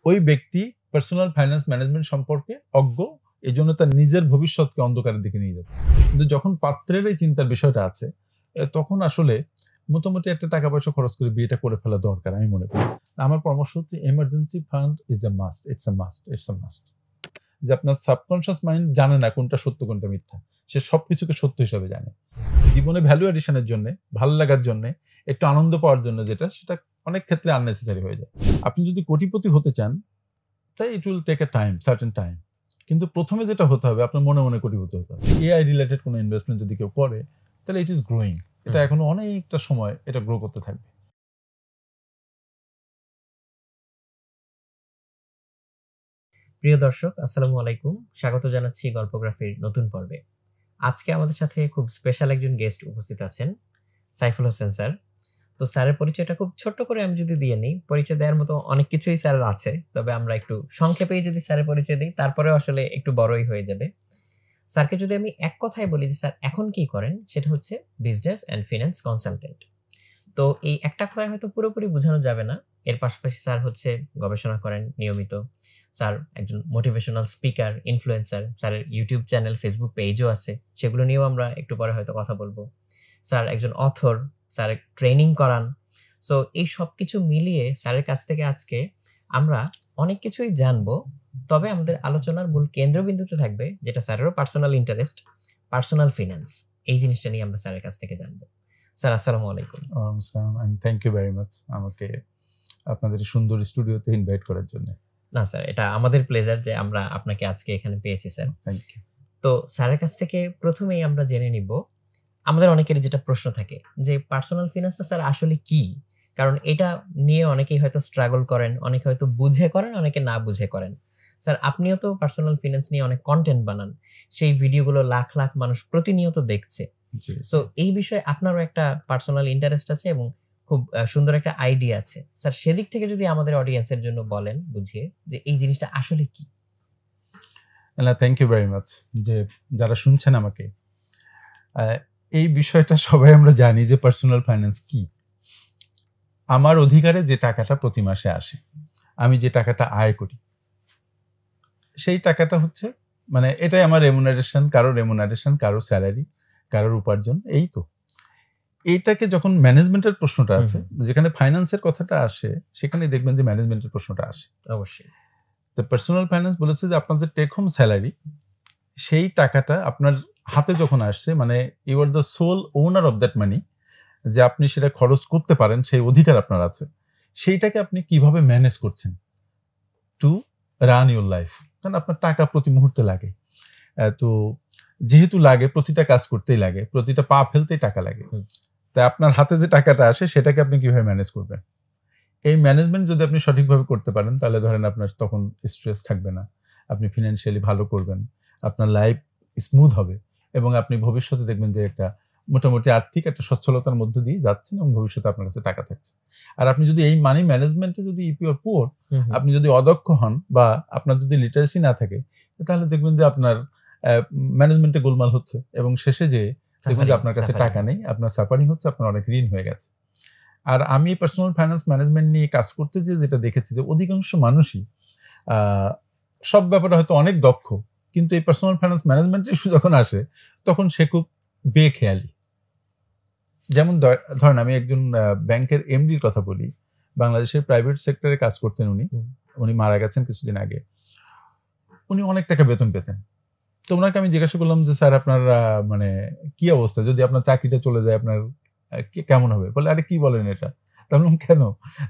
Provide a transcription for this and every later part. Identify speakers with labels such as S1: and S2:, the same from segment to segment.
S1: ওই ব্যক্তি personal finance management সম্পর্কে অজ্ঞ, এই জন্য তার নিজের ভবিষ্যৎকে অন্ধকারের দিকে নিয়ে যাচ্ছে। কিন্তু যখন পাত্রের এই চিন্তার বিষয়টা আছে, তখন আসলে মোটামুটি একটা টাকা পয়সা খরচ করে বিয়েটা করে ফেলা দরকার আমি মনে করি। আমার পরামর্শ হচ্ছে emergency fund is a must, it's a must. যে আপনার সাবকনশিয়াস মাইন্ড জানে না কোনটা সত্য কোনটা মিথ্যা, সে সবকিছুকে সত্য হিসাবে জানে। জীবনে ভ্যালু এডিশনের জন্য, ভালো লাগার জন্য, একটু আনন্দ পাওয়ার জন্য সেটা অনেক ক্ষেত্রে আননেসেসারি হয়ে যায়। আপনি যদি কোটিপতি হতে চান, তাই it will take a time, certain time. কিন্তু প্রথমে যেটা হতে হবে, আপনার মনে মনে কোটিপতি হতে হবে। এআই রিলেটেড কোনো ইনভেস্টমেন্ট যদি কেউ করে, তাহলে ইট ইজ গ্রোয়িং। এটা এখনো অনেকটা সময় এটা গ্রো করতে থাকবে।
S2: প্রিয় দর্শক, আসসালামু আলাইকুম। স্বাগত জানাচ্ছি গল্পগ্রাফির নতুন পর্বে। আজকে আমাদের সাথে খুব স্পেশাল একজন গেস্ট উপস্থিত আছেন, সাইফুল হোসেন স্যার। তো স্যারের পরিচয়টা খুব ছোট্ট করে আমি যদি দিয়ে নিই, পরিচয় দেওয়ার মতো অনেক কিছুই স্যারের আছে, তবে আমরা একটু সংক্ষেপেই যদি স্যারের পরিচয় দিই, তারপরে আসলে একটু বড়ই হয়ে যাবে। স্যারকে যদি আমি এক কথায় বলি যে স্যার এখন কি করেন, সেটা হচ্ছে বিজনেস অ্যান্ড ফিন্যান্স কনসালটেন্ট। তো এই একটা কথায় হয়তো পুরোপুরি বোঝানো যাবে না। এর পাশাপাশি স্যার হচ্ছে গবেষণা করেন নিয়মিত। স্যার একজন মোটিভেশনাল স্পিকার, ইনফ্লুয়েন্সার। স্যারের ইউটিউব চ্যানেল, ফেসবুক পেজও আছে, সেগুলো নিয়েও আমরা একটু পরে হয়তো কথা বলবো। স্যার একজন অথর, স্যার ট্রেনিং করান। সো এই সব কিছু মিলিয়ে স্যারের কাছ থেকে আজকে আমরা অনেক কিছুই জানবো। তবে আমাদের আলোচনার মূল কেন্দ্রবিন্দুতে থাকবে, যেটা স্যারেরও পার্সোনাল ইন্টারেস্ট, পার্সোনাল ফিন্যান্স। এই জিনিসটা নিয়ে আমরা স্যারের কাছ থেকে জানবো। স্যার আসসালামু আলাইকুম।
S1: থ্যাংক ইউ ভেরি মাচ আমাকে আপনাদের সুন্দর স্টুডিওতে ইনভাইট করার জন্য।
S2: না স্যার, এটা আমাদের প্লেজার যে আমরা আপনাকে আজকে এখানে পেয়েছি স্যার।
S1: Thank you.
S2: তো স্যারের কাছ থেকে প্রথমেই আমরা জেনে নিব, আমাদের অনেকের যেটা প্রশ্ন থাকে যে পার্সোনাল ফিন্যান্সটা স্যার আসলে কি? কারণ এটা নিয়ে অনেকেই হয়তো স্ট্রাগল করেন, অনেকে হয়তো বুঝে করেন, অনেকে না বুঝে করেন। স্যার আপনিও তো পার্সোনাল ফিন্যান্স নিয়ে অনেক কন্টেন্ট বানান, সেই ভিডিওগুলো লাখ লাখ মানুষ প্রতিনিয়ত দেখছে। সো এই বিষয়ে আপনারও একটা পার্সোনাল ইন্টারেস্ট আছে এবং খুব সুন্দর একটা আইডিয়া আছে। স্যার সেদিক থেকে যদি আমাদের অডিয়েন্সের জন্য বলেন বুঝিয়ে যে এই জিনিসটা আসলে কি।
S1: Thank you very much. যে যারা শুনছেন আমাকে, এই বিষয়টা সবাই আমরা জানি যে পার্সোনাল ফাইন্যান্স কি। আমার অধিকারে যে টাকাটা প্রতি মাসে আসে, আমি যে টাকাটা আয় করি, সেই টাকাটা হচ্ছে মানে এটাই আমার রেমুনারেশন, কারো স্যালারি, কারোর উপার্জন, এই তো। এইটাকে যখন ম্যানেজমেন্টের প্রশ্নটা আছে, যেখানে ফাইন্যান্সের কথাটা আসে, সেখানে দেখবেন যে ম্যানেজমেন্টের প্রশ্নটা আসে।
S2: অবশ্যই।
S1: তো পার্সোনাল ফাইন্যান্স বলেছে যে আপনার যে টেক হোম স্যালারি, সেই টাকাটা আপনার হাতে যখন আসছে, মানে you are the sole owner of that money, যে আপনি সেটা খরচ করতে পারেন, সেই অধিকার আপনার আছে। সেইটাকে আপনি কিভাবে ম্যানেজ করছেন টু রান ইউর লাইফ। কারণ আপনার টাকা প্রতি মুহূর্তে লাগে। তো যেহেতু লাগে, প্রতিটা কাজ করতেই লাগে, প্রতিটা পা ফেলতেই টাকা লাগে। তাই আপনার হাতে যে টাকাটা আসে, সেটাকে আপনি কিভাবে ম্যানেজ করবেন। এই ম্যানেজমেন্ট যদি আপনি সঠিকভাবে করতে পারেন, তাহলে ধরেন আপনার তখন স্ট্রেস থাকবে না, আপনি ফিনান্সিয়ালি ভালো করবেন, আপনার লাইফ স্মুথ হবে এবং আপনি ভবিষ্যতে দেখবেন যে একটা মোটামুটি আর্থিক একটা সচ্ছলতার মধ্যে দিয়ে যাচ্ছেন এবং ভবিষ্যতে আপনার কাছে টাকা থাকছে। আর আপনি যদি এই মানি ম্যানেজমেন্টে যদি ইফ ইউ আর পুয়ার, আপনি যদি অদক্ষ হন বা আপনার যদি লিটারেসি না থাকে, তাহলে দেখবেন যে আপনার ম্যানেজমেন্টে গোলমাল হচ্ছে এবং শেষে যে দেখবেন যে আপনার কাছে টাকা নেই, আপনার সাফারিং হচ্ছে, আপনার অনেক ঋণ হয়ে গেছে। আর আমি পার্সোনাল ফাইন্যান্স ম্যানেজমেন্ট নিয়ে কাজ করতে যেটা দেখেছি যে অধিকাংশ মানুষই সব ব্যাপারে হয়তো অনেক দক্ষ, কিন্তু এই পার্সোনাল ফাইন্যান্স ম্যানেজমেন্ট ইস্যু যখন আসে, তখন সে খুব বেখেয়ালি। যেমন ধরেন আমি একজন ব্যাংকের এমডির কথা বলি, বাংলাদেশের প্রাইভেট সেক্টরে কাজ করতেন উনি মারা গেছেন কিছুদিন আগে। উনি অনেক টাকা বেতন পেতেন। তো ওনাকে আমি জিজ্ঞাসা করলাম যে স্যার আপনার মানে কি অবস্থা, যদি আপনার চাকরিটা চলে যায় আপনার কেমন হবে? বলে আরে কি বলেন এটা? তা আমি বললাম কেন?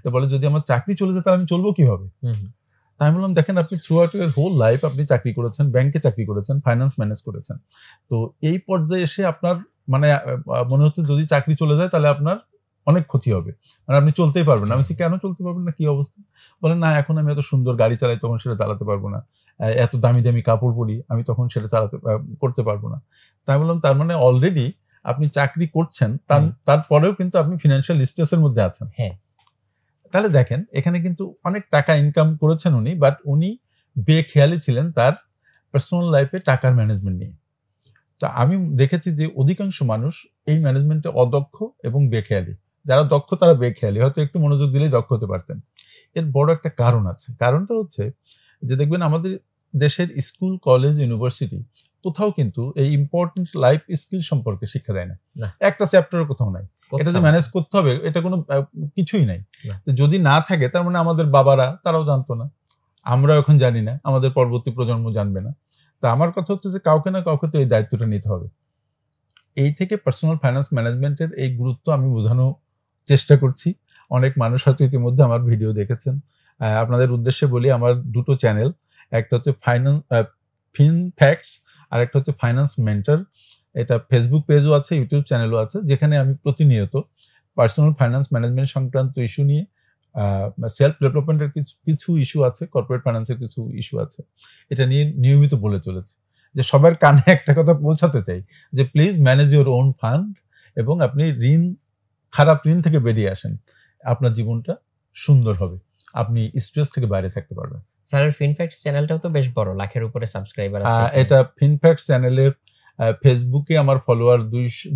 S1: তো বলে যদি আমার চাকরি চলে যায় তাহলে আমি চলবো কিভাবে? তা আমি বললাম দেখেন, আপনি throughout your whole life আপনি চাকরি করেছেন, ব্যাংকে চাকরি করেছেন, ফাইন্যান্স ম্যানেজ করেছেন। তো এই পর্যায়ে এসে আপনার মানে মনে হচ্ছে যদি চাকরি চলে যায় তাহলে আপনার অনেক ক্ষতি হবে, মানে আপনি চলতেই পারবেন না। আমি বলছি কেন চলতে পারবেন না, কি অবস্থা? বলেন না, এখন আমি এত সুন্দর গাড়ি চালাই, তখন সেটা চালাতে পারবো না। এত দামি দামি কাপড় পরি, আমি তখন সেটা করতে পারবো না। তাই বললাম তার মানে অলরেডি আপনি চাকরি করছেন, তারপরেও কিন্তু আপনি ফিনান্সিয়াল স্ট্রেসের মধ্যে আছেন। তাহলে দেখেন এখানে কিন্তু অনেক টাকা ইনকাম করেছেন উনি, বাট উনি বেখেয়ালি ছিলেন তার পার্সোনাল লাইফে টাকার ম্যানেজমেন্ট নিয়ে। তো আমি দেখেছি যে অধিকাংশ মানুষ এই ম্যানেজমেন্টে অদক্ষ এবং বেখেয়ালি। যারা দক্ষ তারা বেখেয়ালি, হয়তো একটু মনোযোগ দিলেই দক্ষ হতে পারতেন। এর বড় একটা কারণ আছে। কারণটা হচ্ছে যে দেখবেন আমাদের দেশের স্কুল, কলেজ, ইউনিভার্সিটি কোথাও কিন্তু এই ইম্পোর্টেন্ট লাইফ স্কিল সম্পর্কে শিক্ষা দেয় না।
S2: না।
S1: একটা চ্যাপ্টারও কোথাও নাই। এটা যে
S2: কোথাও
S1: ম্যানেজ
S2: না।
S1: করতে হবে এটা কোনো কিছুই নাই।
S2: না।
S1: তো যদি না থাকে তার মানে আমাদের বাবারা তারাও জানতো না। আমরাও এখন জানি না। আমাদের পরবর্তী প্রজন্ম জানবে না। তো আমার কথা হচ্ছে যে কাউকে না কাউকে তো এই দায়িত্বটা নিতে হবে। এই থেকে পার্সোনাল ফাইন্যান্স ম্যানেজমেন্টের এই গুরুত্ব আমি বোঝানোর চেষ্টা করছি। অনেক মানুষ হয়তো ইতিমধ্যে আমার ভিডিও দেখেছেন। আপনাদের উদ্দেশ্যে বলি আমার ২ টো চ্যানেল। একটা হচ্ছে ফিনফ্যাক্টস আর একটা হচ্ছে ফাইন্যান্স মেন্টর। এটা ফেসবুক পেজও আছে, ইউটিউব চ্যানেলও আছে। যেখানে আমি প্রতিনিয়ত পার্সোনাল ফাইন্যান্স ম্যানেজমেন্ট সংক্রান্ত ইস্যু নিয়ে সেলফ ডেভেলপমেন্টের কিছু ইস্যু আছে, কর্পোরেট ফাইন্যান্সের কিছু ইস্যু আছে। এটা নিয়ে নিয়মিত বলে চলেছি। যে সবার কানে একটা কথা পৌঁছাতে চাই যে please manage your own fund এবং আপনি খারাপ ঋণ থেকে বেরিয়ে আসেন। আপনার জীবনটা সুন্দর হবে। আপনি স্ট্রেস থেকে বাইরে থাকতে পারবেন।
S2: স্যারের ফিনফ্যাক্টস চ্যানেলটাও তো বেশ বড়, লাখের উপরে সাবস্ক্রাইবার আছে এখানে।
S1: এটা ফিনফ্যাক্টস চ্যানেলের ফেসবুকে আমার ফলোয়ার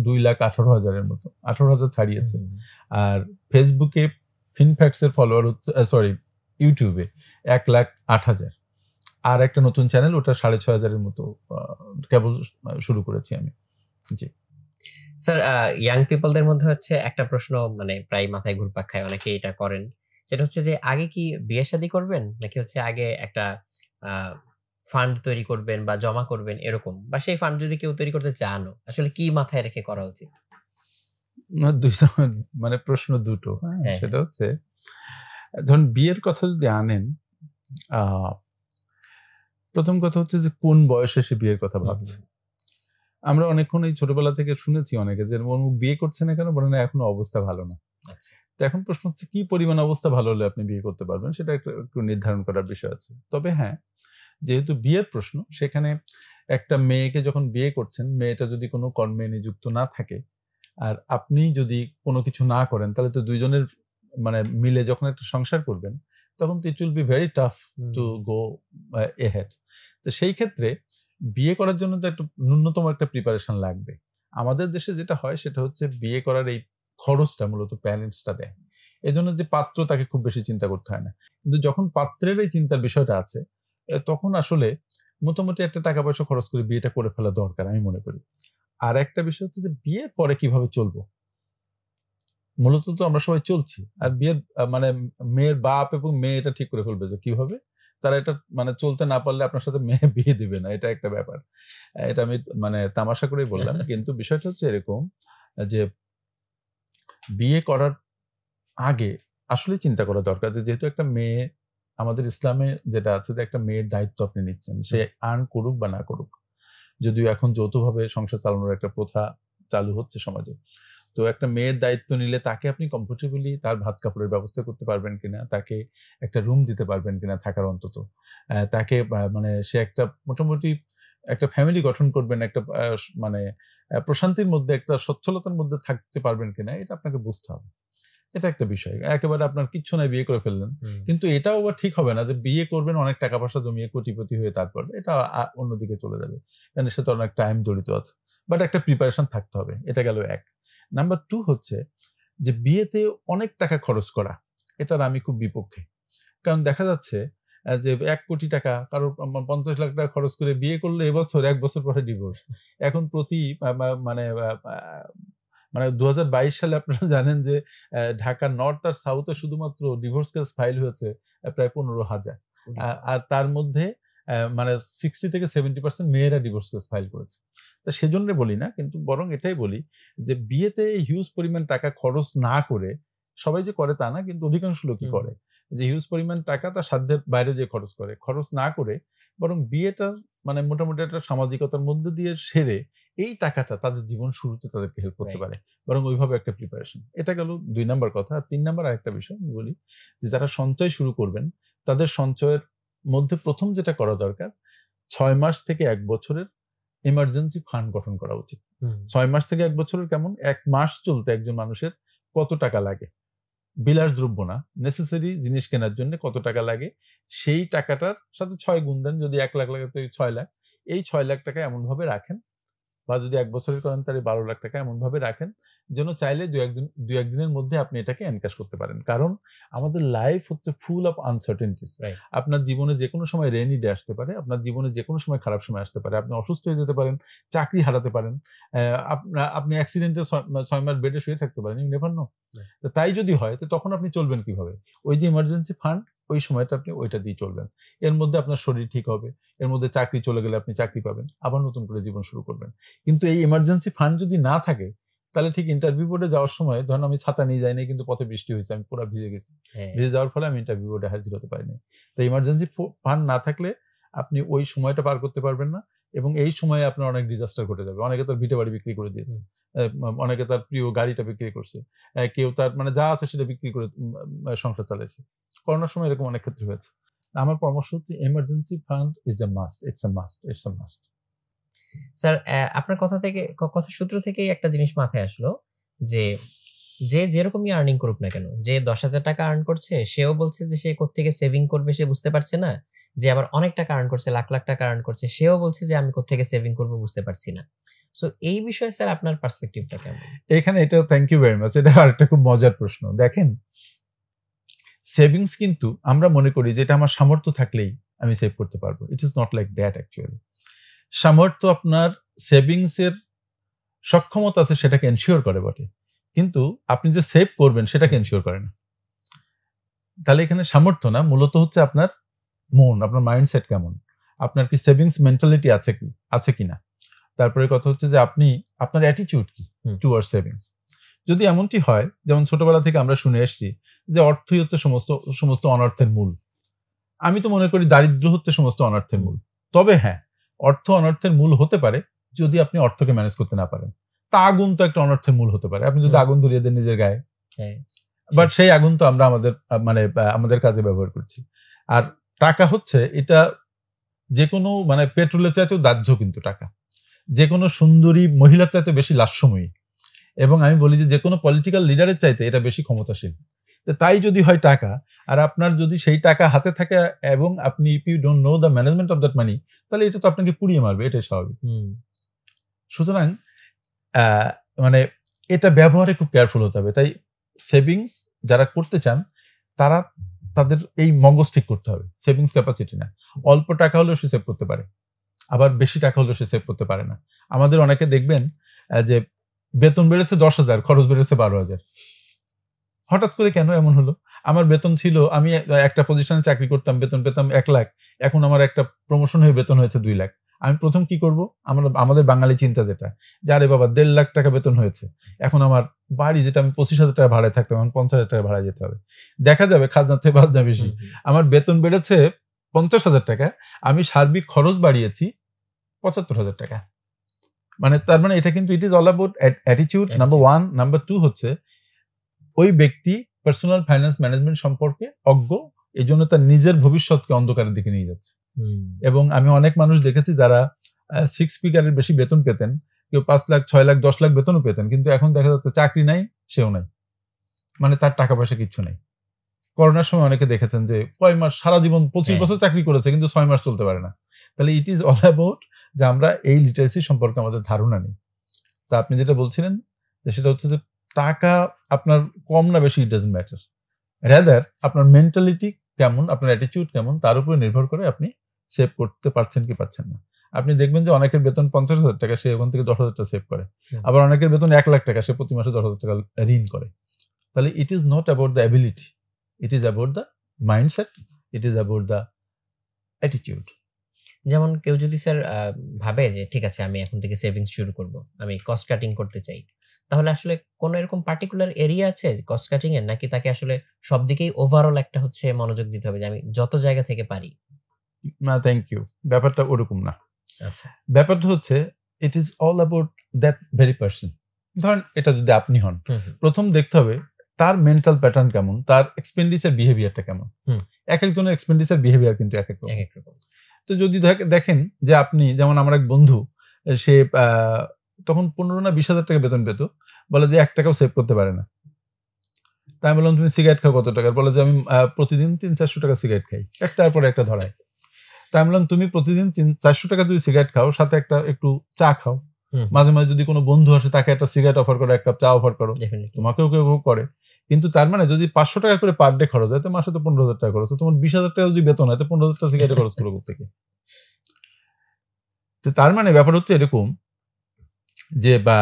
S1: 2,18,000 এর মতো। 18,000 ছাড়িয়েছে। আর ফেসবুকে ফিনফ্যাক্টস এর ফলোয়ার হচ্ছে ইউটিউবে 1,08,000। আর একটা নতুন চ্যানেল ওটা 6,500 এর মতো কেবল শুরু করেছি আমি। জি।
S2: স্যার ইয়াং পিপলদের মধ্যে হচ্ছে একটা প্রশ্ন মানে প্রায় মাথায় ঘুরপাক খায়, অনেকেই এটা করেন। সেটা হচ্ছে যে আগে কি বিয়ে-শাদী করবেন? নাকি হচ্ছে আগে একটা আ ফান্ড তৈরি করবেন বা জমা করবেন এরকম? বা সেই ফান্ড যদি কেউ তৈরি করতে চানও, আসলে কি মাথায় রেখে করা উচিত?
S1: না মানে প্রশ্ন দুটো। হ্যাঁ?
S2: হ্যাঁ,
S1: সেটা
S2: হ্যাঁ।
S1: হচ্ছে ধরুন বিয়ের কথা যদি আনেন, আ ১ম কথা হচ্ছে যে কোন বয়সে সে বিয়ের কথা
S2: হুম,
S1: ভাবছে।
S2: হুম।
S1: আমরা অনেকক্ষণ এই ছোটবেলা থেকে শুনেছি অনেকে যে অমুক বিয়ে করছে না কেন? বলে না এখনো অবস্থা ভালো না।
S2: আচ্ছা।
S1: তো এখন প্রশ্ন হচ্ছে কি পরিমাণ অবস্থা ভালো হলে আপনি বিয়ে করতে পারবেন সেটা একটু নির্ধারণ করার বিষয় আছে। তবে হ্যাঁ, যেহেতু বিয়ের প্রশ্ন সেখানে একটা মেয়েকে যখন বিয়ে করছেন, মেয়েটা যদি কোনো কর্মে নিযুক্ত না থাকে আর আপনি যদি কোনো কিছু না করেন তাহলে তো ২ জনের মানে মিলে যখন একটা সংসার করবেন তখন তো it will be very tough to
S2: hmm.
S1: Go ahead. তো সেই ক্ষেত্রে বিয়ে করার জন্য তো একটা ন্যূনতম একটা প্রিপারেশন লাগবে। আমাদের দেশে যেটা হয় সেটা হচ্ছে বিয়ে করার এই খরচটা মূলত প্যারেন্টসরা দেয়। এজন্য যে পাত্র তাকে খুব বেশি চিন্তা করতে হয় না। কিন্তু যখন পাত্রের এই চিন্তার বিষয়টা আছে তখন আসলে মোটামুটি একটা টাকা পয়সা খরচ করে বিয়েটা করে ফেলা দরকার আমি মনে করি। আরেকটা বিষয় হচ্ছে যে বিয়ের পরে কিভাবে চলবো? মূলত তো আমরা সবাই চলছি। আর বিয়ের মানে মেয়ের বাপ এবং মেয়ে এটা ঠিক করে ফেলবে যে কিভাবে তারা এটা মানে চলতে না পারলে আপনার সাথে মেয়ে বিয়ে দিবে না। এটা একটা ব্যাপার। এটা আমি মানে তামাশা করেই বললাম। কিন্তু বিষয়টা হচ্ছে এরকম যে বিয়ে করার আগে আসলেই চিন্তা করা দরকার যে যেহেতু একটা মেয়ে আমাদের ইসলামে যেটা আছে যে একটা মেয়ের দায়িত্ব আপনি নিচ্ছেন। সে
S2: হুম।
S1: আর্ন করুক বা না করুক। যদিও এখন যৌথভাবে সংসার চালানোর একটা প্রথা চালু হচ্ছে সমাজে। তো একটা মেয়ের দায়িত্ব নিলে তাকে আপনি কমফোর্টেবলি তার ভাত কাপড়ের ব্যবস্থা করতে পারবেন কিনা, তাকে একটা রুম দিতে পারবেন কিনা থাকার অন্তত। তাকে মানে সে একটা মোটামুটি একটা ফ্যামিলি গঠন করবেন, একটা মানে প্রশান্তির মধ্যে একটা সচ্ছলতার মধ্যে থাকতে পারবেন কিনা এটা আপনাকে বুঝতে হবে। এটা একটা বিষয়। একেবারে আপনার কিচ্ছু নাই বিয়ে করে ফেললেন।
S2: হুম।
S1: কিন্তু এটাও আবার ঠিক হবে না যে বিয়ে করবেন অনেক টাকা পয়সা জমিয়ে কোটিপতি হয়ে তারপর। এটা অন্যদিকে চলে যাবে। কারণ এর সাথে অনেক টাইম জড়িত আছে। বাট একটা প্রিপারেশন থাকতে হবে। এটা গেল ১। নাম্বার ২ হচ্ছে যে বিয়েতে অনেক টাকা খরচ করা। এটার আমি খুব বিপক্ষে। কারণ দেখা যাচ্ছে যে ৳১,০০,০০,০০০ কারো ৫০,০০,০০০ টাকা খরচ করে বিয়ে করলে এবছর ১ বছর পরে ডিভোর্স। এখন প্রতি আ মা মানে আ আ মানে ২০২২ সালে আপনারা জানেন যে ঢাকা নর্থ আর সাউথ এ শুধুমাত্র ডিভোর্স কেস ফাইল হয়েছে প্রায় ১৫,০০০। আর তার মধ্যে মানে 60 থেকে 70% মেয়েরা ডিভোর্স কেস ফাইল করেছে। তো সেজন্য বলি না কিন্তু বরং এটাই বলি যে বিয়েতে হিউজ পরিমাণ টাকা খরচ না করে সবাই যে করে তা না কিন্তু অধিকাংশ লোকই
S2: হুম,
S1: করে। যে হিউজ পরিমাণ টাকা তার সাধ্যের বাইরে যেয়ে খরচ করে। খরচ না করে বরং বিয়েটা মানে মোটামুটি একটা সামাজিকতার মধ্য দিয়ে সেরে এই টাকাটা তাদের জীবন শুরুতে তাদেরকে হেল্প করতে
S2: রাইট।
S1: পারে। বরং ওইভাবে একটা প্রিপারেশন। এটা গেল ২ নাম্বার কথা। আর ৩ নাম্বার আরেকটা বিষয় আমি বলি যে যারা সঞ্চয় শুরু করবেন, তাদের সঞ্চয়ের মধ্যে ১ম যেটা করা দরকার ৬ মাস থেকে ১ বছরের এমার্জেন্সি ফান্ড গঠন করা উচিত।
S2: হুম।
S1: ৬ মাস থেকে ১ বছরের কেমন? ১ মাস চলতে একজন মানুষের কত টাকা লাগে? বিলাসদ্রব্য না, নেসেসারি জিনিস কেনার জন্য কত টাকা লাগে? সেই টাকাটার সাথে ৬ গুণ দেন। যদি ৳১,০০,০০০ লাগে তো ৬,০০,০০০ এই ৳৬,০০,০০০ এমনভাবে রাখেন বা যদি ১ বছরের করেন তাহলে ৳১২,০০,০০০ এমনভাবে রাখেন যেন চাইলে দুই একদিনের মধ্যে আপনি এটাকে এনক্যাশ করতে পারেন। কারণ আমাদের লাইফ হচ্ছে ফুল অফ আনসার্টেনটিস। আপনার জীবনে যে কোনো সময় রেইনি ডে আসতে পারে, আপনার জীবনে যে কোনো সময় খারাপ সময় আসতে পারে, আপনি অসুস্থ হয়ে যেতে পারেন, চাকরি হারাতে পারেন, আপনি অ্যাক্সিডেন্টে 6 মাস বেডে শুয়ে থাকতে পারেন, ইউ নেভার নো। তাই যদি হয় তো তখন আপনি চলবেন কিভাবে? ওই যে ইমার্জেন্সি ফান্ড, ওই সময়টা আপনি ওইটা দিয়ে চলবেন। এর মধ্যে আপনার শরীর ঠিক হবে, এর মধ্যে চাকরি চলে গেলে আপনি চাকরি পাবেন, আবার নতুন করে জীবন শুরু করবেন। কিন্তু এই ইমার্জেন্সি ফান্ড যদি না থাকে, তাহলে ঠিক ইন্টারভিউ বোর্ডে যাওয়ার সময় ধরেন আমি ছাতা নিয়ে যাইনি, কিন্তু পথে বৃষ্টি হয়েছে, আমি পুরো ভিজে গেছি। ভিজে যাওয়ার ফলে আমি ইন্টারভিউ বোর্ডে হাজির হতে পারিনি। তো ইমার্জেন্সি ফান্ড না থাকলে আপনি ওই সময়টা পার করতে পারবেন না, এবং এই সময়ে আপনার অনেক ডিজাস্টার ঘটে যাবে। অনেকে তার ভিটে বাড়ি বিক্রি করে দিয়েছে, অনেকে তার প্রিয় গাড়িটা বিক্রি করছে, কেউ তার মানে যা আছে সেটা বিক্রি করে সংসার চালাইছে। করোনার সময় এরকম অনেক ক্ষেত্রে হয়েছে। আমার পরামর্শ হচ্ছে emergency fund is a must, it's a must, it's a must.
S2: Sir, আপনার কথা সূত্র থেকেই একটা জিনিস মাথায় আসলো যে যে যেরকমই আর্নিং করুক না কেন, যে 10,000 টাকা আর্ন করছে সেও বলছে যে সে কোত্থেকে সেভিং করবে সে বুঝতে পারছে না, যে আবার অনেক টাকা আর্ন করছে, লাখ লাখ টাকা আর্ন করছে, সেও বলছে যে আমি কোত্থেকে সেভিং করবো বুঝতে পারছি না। সো এই বিষয়ে স্যার আপনার পার্সপেক্টিভটা কেমন?
S1: এখানে এটা থ্যাংক ইউ ভেরি মাচ, এটা আরেকটা খুব মজার প্রশ্ন। দেখেন, সেভিংস কিন্তু আমরা মনে করি যে এটা আমার সামর্থ্য থাকলেই আমি সেভ করতে পারবো। It is not like that actually. সামর্থ্য আপনার সেভিংস এর সক্ষমতা আছে সেটাকে এনশিওর করে বটে, কিন্তু আপনি যে সেভ করবেন সেটাকে এনশিওর করে না। তাহলে এখানে সামর্থ্য না, মূলত হচ্ছে আপনার মন, আপনার মাইন্ডসেট কেমন, আপনার কি সেভিংস মেন্টালিটি আছে কিনা। তারপরে কথা হচ্ছে যে আপনার অ্যাটিটিউড কি টুয়ার্ডস সেভিংস। যদি এমনটি হয়, যেমন ছোটবেলা থেকে আমরা শুনে এসেছি যে অর্থই হচ্ছে সমস্ত অনর্থের মূল, আমি তো মনে করি দারিদ্র হচ্ছে সমস্ত অনর্থের মূল। তবে হ্যাঁ, অর্থ অনর্থের মূল হতে পারে যদি আপনি অর্থকে ম্যানেজ করতে না পারেন। তা আগুন তো একটা অনর্থের মূল হতে পারে, আপনি যদি আগুন ধরিয়ে দেন নিজের গায়ে, বাট সেই আগুন তো আমরা আমাদের কাজে ব্যবহার করছি। আর টাকা হচ্ছে এটা যে কোনো পেট্রোলের চাইতেও দাহ্য, কিন্তু টাকা যে কোনো সুন্দরী মহিলার চাইতে বেশি লাস্যময়ী, এবং আমি বলি যে কোনো পলিটিক্যাল লিডারের চাইতে এটা বেশি ক্ষমতাশীল। তো তাই যদি হয় টাকা, আর আপনার যদি সেই টাকা হাতে থাকে এবং আপনি if you don't know the management of that money, তাহলে এটা তো আপনাকে পুড়িয়ে মারবে, এটাই স্বাভাবিক। সুতরাং এটা ব্যবহারে খুব কেয়ারফুল হতে হবে। তাই সেভিংস যারা করতে চান তারা তাদের এই মগজ ঠিক করতে হবে, সেভিংস ক্যাপাসিটি না। অল্প টাকা হলেও সে সেভ করতে পারে, আবার বেশি টাকা হলেও সে সেভ করতে পারে না। আমাদের অনেকে দেখবেন যে বেতন বেড়েছে 10,000, খরচ বেড়েছে 12,000। হঠাৎ করে কেন এমন হলো? আমার বেতন ছিল, আমি একটা পজিশনে চাকরি করতাম, বেতন পেতাম 1 লাখ, এখন আমার একটা প্রমোশন হয়ে বেতন হয়েছে 2 লাখ। আমি প্রথম কি করব? আমাদের বাঙালি চিন্তা যেটা, যে আরে বাবা 1.5 লাখ টাকা বেতন হয়েছে, এখন আমার বাড়ি যেটা আমি 25,000 টাকা ভাড়ায় থাকতাম, এখন 50,000 টাকা ভাড়ায় যেতে হবে। দেখা যাবে খাজনার চেয়ে বাজনা বেশি। আমার বেতন বেড়েছে 50,000 টাকা, আমি সার্বিক খরচ বাড়িয়েছি 75,000 টাকা। তার মানে এটা কিন্তু ইট is all about attitude, number 1। Number 2 হচ্ছে ওই ব্যক্তি পার্সোনাল ফাইন্যান্স ম্যানেজমেন্ট সম্পর্কে অজ্ঞ, এই জন্য তার নিজের ভবিষ্যৎকে অন্ধকারের দিকে নিয়ে যাচ্ছে। এবং আমি অনেক মানুষ দেখেছি যারা 6 ফিগারের বেশি বেতন পেতেন, কেউ 5 লাখ, 6 লাখ, 10 লাখ বেতনও পেতেন, কিন্তু এখন দেখা যাচ্ছে চাকরি নাই, সেও নাই, তার টাকা পয়সা কিচ্ছু নেই। করোনার সময় অনেকে দেখেছেন যে কয় মাস, সারা জীবন 25 বছর চাকরি করেছে, কিন্তু 6 মাস চলতে পারে না। তাহলে ইট ইজ অল অ্যাবাউট যে আমরা এই লিটারেসি সম্পর্কে আমাদের ধারণা নেই। তা আপনি যেটা বলছিলেন যে সেটা হচ্ছে যে টাকা আপনার কম না বেশি, ইট ডাজন্ট ম্যাটার, রাদার আপনার মেন্টালিটি কেমন, আপনার অ্যাটিটিউড কেমন, তার উপরে নির্ভর করে আপনি সেভ করতে পারছেন কি পারছেন না। আপনি দেখবেন যে অনেকের বেতন 50,000 টাকা, সে ওখান থেকে 10,000 টাকা সেভ করে, আবার অনেকের বেতন 1 লাখ টাকা, সে প্রতি মাসে 10,000 টাকা ঋণ করে। তাহলে it is not about the ability, it is about the mindset, it is about the attitude.
S2: যেমন কেউ যদি স্যার ভাবে যে ঠিক আছে আমি এখন থেকে সেভিংস শুরু করব, আমি কস্ট কাটিং করতে চাই, তাহলে আসলে কোন এরকম পার্টিকুলার এরিয়া আছে কস্ট কাটিং এর, নাকি তাকে আসলে সব দিকেই ওভারঅল একটা হচ্ছে মনোযোগ দিতে হবে যে আমি যত জায়গা থেকে পারি?
S1: না, থ্যাংক ইউ, ব্যাপারটা ওরকম না।
S2: আচ্ছা,
S1: ব্যাপারটা হচ্ছে ইট is all about that very person. ধরেন এটা যদি আপনি হন, প্রথম দেখতে হবে তার মেন্টাল প্যাটার্ন কেমন, তার এক্সপেন্ডিচার বিহেভিয়ারটা কেমন। এক একজনের এক্সপেন্ডিচার বিহেভিয়ার কিন্তু এক এক রকম। তো যদি দেখেন যে আপনি, যেমন আমার এক বন্ধু, সে তখন 15 না 20,000 টাকা বেতন পেত, বলে যে 1 টাকাও সেভ করতে পারে না। তাই আমি বললাম তুমি সিগারেট খাও কত টাকার? বলে যে আমি প্রতিদিন 300-400 টাকা সিগারেট খাই, একটার পরে একটা ধরায়। তাই আমি বললাম তুমি প্রতিদিন 400 টাকা যদি সিগারেট খাও, সাথে একটু চা খাও, মাঝে মাঝে যদি কোনো বন্ধু আসে তাকে একটা সিগারেট অফার করো, এক কাপ চা অফার করো, তোমাকেও কেউ করে। কিন্তু তার মানে যদি 500 টাকা করে পার ডে খরচ হয়, তো মাসে তো 15,000 টাকা খরচ, তোমার 20,000 টাকা যদি বেতন হয়, তো 15,000 টাকা সিগারেটে খরচ করবো থেকে। তো তার মানে ব্যাপার হচ্ছে এরকম যে, বা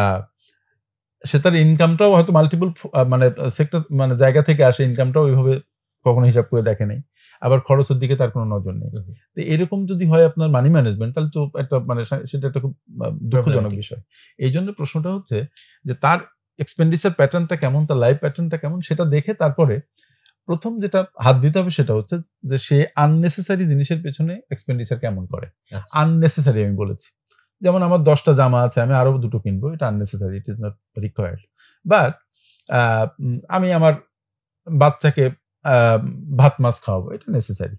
S1: সে তার ইনকামটাও হয়তো মাল্টিপল মানে সেক্টর মানে জায়গা থেকে আসে, ইনকামটাও ওইভাবে কখনো হিসাব করে দেখে নেই, আবার খরচের দিকে তার কোনো নজর নেই। তো এরকম যদি হয় আপনার মানি ম্যানেজমেন্ট, তাহলে তো একটা মানে সেটা একটা খুব দুঃখজনক বিষয়। এই জন্য প্রশ্নটা হচ্ছে যে তার এক্সপেন্ডিচার প্যাটার্নটা কেমন, তার লাইফ প্যাটার্নটা কেমন, সেটা দেখে তারপরে প্রথম যেটা হাত দিতে হবে সেটা হচ্ছে যে সে আননেসেসারি জিনিসের পেছনে এক্সপেন্ডিচার কেমন করে। আননেসেসারি আমি বলেছি, যেমন আমার 10টা জামা আছে, আমি আরো 2টো কিনবো, এটা unnecessary, it is not required. But আমি আমার বাচ্চাকে ভাত মাছ খাওয়াবো, এটা নেসেসারি।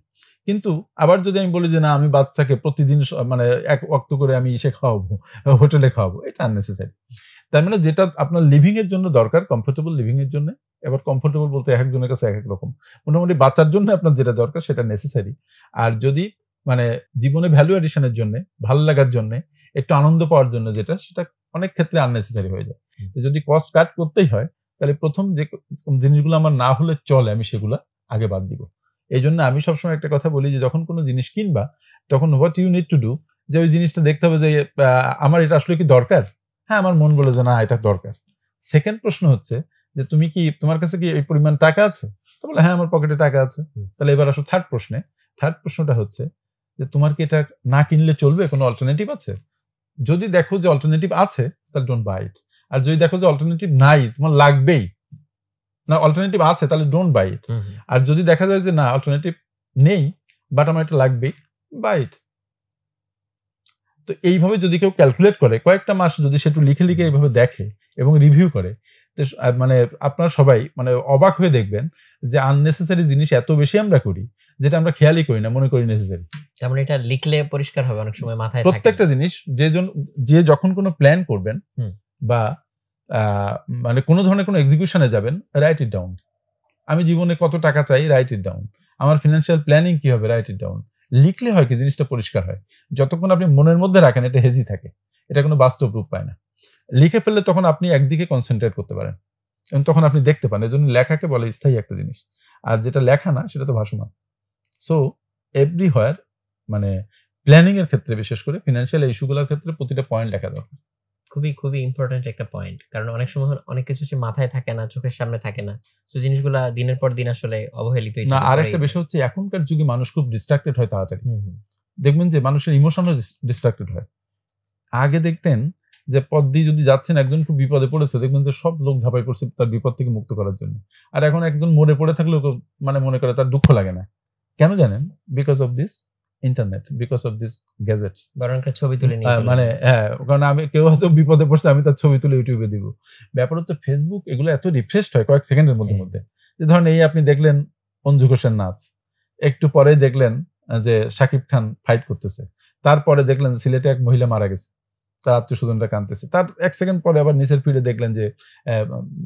S1: কিন্তু আবার যদি আমি বলি যে না, আমি বাচ্চাকে প্রতিদিন মানে এক ওয়াক্ত করে আমি ইসে খাওয়াবো, হোটেলে খাওয়াবো, এটা আননেসেসারি। তার মানে যেটা আপনার লিভিং এর জন্য দরকার, কমফোর্টেবল লিভিং এর জন্য, এবার কমফোর্টেবল বলতে এক একজনের কাছে এক এক রকম, মোটামুটি বাচ্চার জন্য আপনার যেটা দরকার সেটা নেসেসারি। আর যদি মানে জীবনে ভ্যালু এডিশনের জন্য, ভালো লাগার জন্য, একটু আনন্দ পাওয়ার জন্য যেটা, সেটা অনেক ক্ষেত্রে আননেসেসারি হয়ে যায়। তো যদি কস্ট কাট করতেই হয়, তাহলে প্রথম যে জিনিসগুলো আমার না হলে চলে, আমি সেগুলো আগে বাদ দিব। এই জন্য আমি সবসময় একটা কথা বলি যে যখন কোনো জিনিস কিনবা, তখন what you need to do, যে ওই জিনিসটা দেখতে হবে যে আমার এটা আসলে কি দরকার। হ্যাঁ, আমার মন বলে যে না, এটা দরকার। সেকেন্ড প্রশ্ন হচ্ছে যে তুমি কি, তোমার কাছে কি এই পরিমাণ টাকা আছে? তো বলে হ্যাঁ, আমার পকেটে টাকা আছে। তাহলে এবার আসো থার্ড প্রশ্নে। থার্ড প্রশ্নটা হচ্ছে যে তোমার কি এটা না কিনলে চলবে, কোনো অল্টারনেটিভ আছে? যদি দেখো যে অল্টারনেটিভ আছে, তাহলে ডোন্ট বাই ইট। আর যদি দেখো যে অল্টারনেটিভ নাই, তোমার লাগবেই না, অল্টারনেটিভ আছে, তাহলে ডোন্ট বাই ইট। আর যদি দেখা যায় যে না, অল্টারনেটিভ নেই বাট আমার এটা লাগবেই, বাই ইট। তো এইভাবে যদি কেউ ক্যালকুলেট করে, কয়েকটা মাস যদি সে একটু লিখে লিখে এইভাবে দেখে এবং রিভিউ করে, তো মানে আপনারা সবাই মানে অবাক হয়ে দেখবেন যে আননেসেসারি জিনিস এত বেশি আমরা করি, যেটা আমরা খেয়ালই করি না, মনে করি নেসেসারি।
S2: যেমন এটা লিখলে পরিষ্কার হবে, অনেক সময় মাথায় থাকে।
S1: প্রত্যেকটা জিনিস যে যখন কোনো প্ল্যান করবেন বা মানে কোনো ধরনের কোনো এক্সিকিউশনে যাবেন, রাইট ইট ডাউন। আমি জীবনে কত টাকা চাই, রাইট ইট ডাউন। আমার ফিনান্সিয়াল প্ল্যানিং কি হবে, রাইট ইট ডাউন। লিখলে হয় কি, জিনিসটা পরিষ্কার হয়। যতক্ষণ আপনি মনের মধ্যে রাখেন, এটা হেজি থাকে, এটা কোনো বাস্তব রূপ পায় না। লিখে ফেললে তখন আপনি একদিকে কনসেন্ট্রেট করতে পারেন এবং তখন আপনি দেখতে পান। এজন্য লেখাকে বলে স্থায়ী একটা জিনিস, আর যেটা লেখা না সেটা তো ভাসমান। সো এভরিহোয়ার মানে প্ল্যানিং এর ক্ষেত্রে, বিশেষ করে ফিনান্সিয়াল ইস্যুগুলোর ক্ষেত্রে প্রতিটা পয়েন্ট লেখা দরকার।
S2: খুবই খুবই ইম্পর্টেন্ট একটা পয়েন্ট, কারণ অনেক সময় অনেক কিছু সে মাথায় থাকে না, চোখের সামনে থাকে না, সো জিনিসগুলা দিনের পর দিন আসলে অবহেলিতই থাকে।
S1: না, আরেকটা বিষয় হচ্ছে এখনকার যুগে মানুষ খুব ডিস্ট্রাক্টেড হয় তাড়াতাড়ি। দেখবেন যে মানুষের ইমোশনও ডিস্ট্রাক্টেড হয়। আগে দেখতেন যে পথ দিয়ে যদি যাচ্ছেন, একজন খুব বিপদে পড়েছে, দেখবেন যে সব লোক ঝাঁপাই পড়ছে তার বিপদ থেকে মুক্ত করার জন্য। আর এখন একজন মরে পড়ে থাকলেও মানে মনে করে তার দুঃখ লাগে না। কেন জানেন? Because of this internet, because of this gadgets.
S2: বরং একটা ছবি তুলে নিয়ে
S1: মানে হ্যাঁ, কারণ আমি কেউ হয়তো বিপদে পড়ছে, আমি তার ছবি তুলে ইউটিউবে দিব। ব্যাপার হচ্ছে ফেসবুক এগুলো এত রিফ্রেশড হয় কয়েক সেকেন্ডের মধ্যে। যে ধরেন এই আপনি দেখলেন অঞ্জু ঘোষের নাচ, একটু পরেই দেখলেন যে শাকিব খান ফাইট করতেছে, তারপরে দেখলেন সিলেটে এক মহিলা মারা গেছে, তার আত্মীয়-স্বজনরা কাঁদতেছে, তার এক সেকেন্ড পরে আবার নিচের ফিডে দেখলেন যে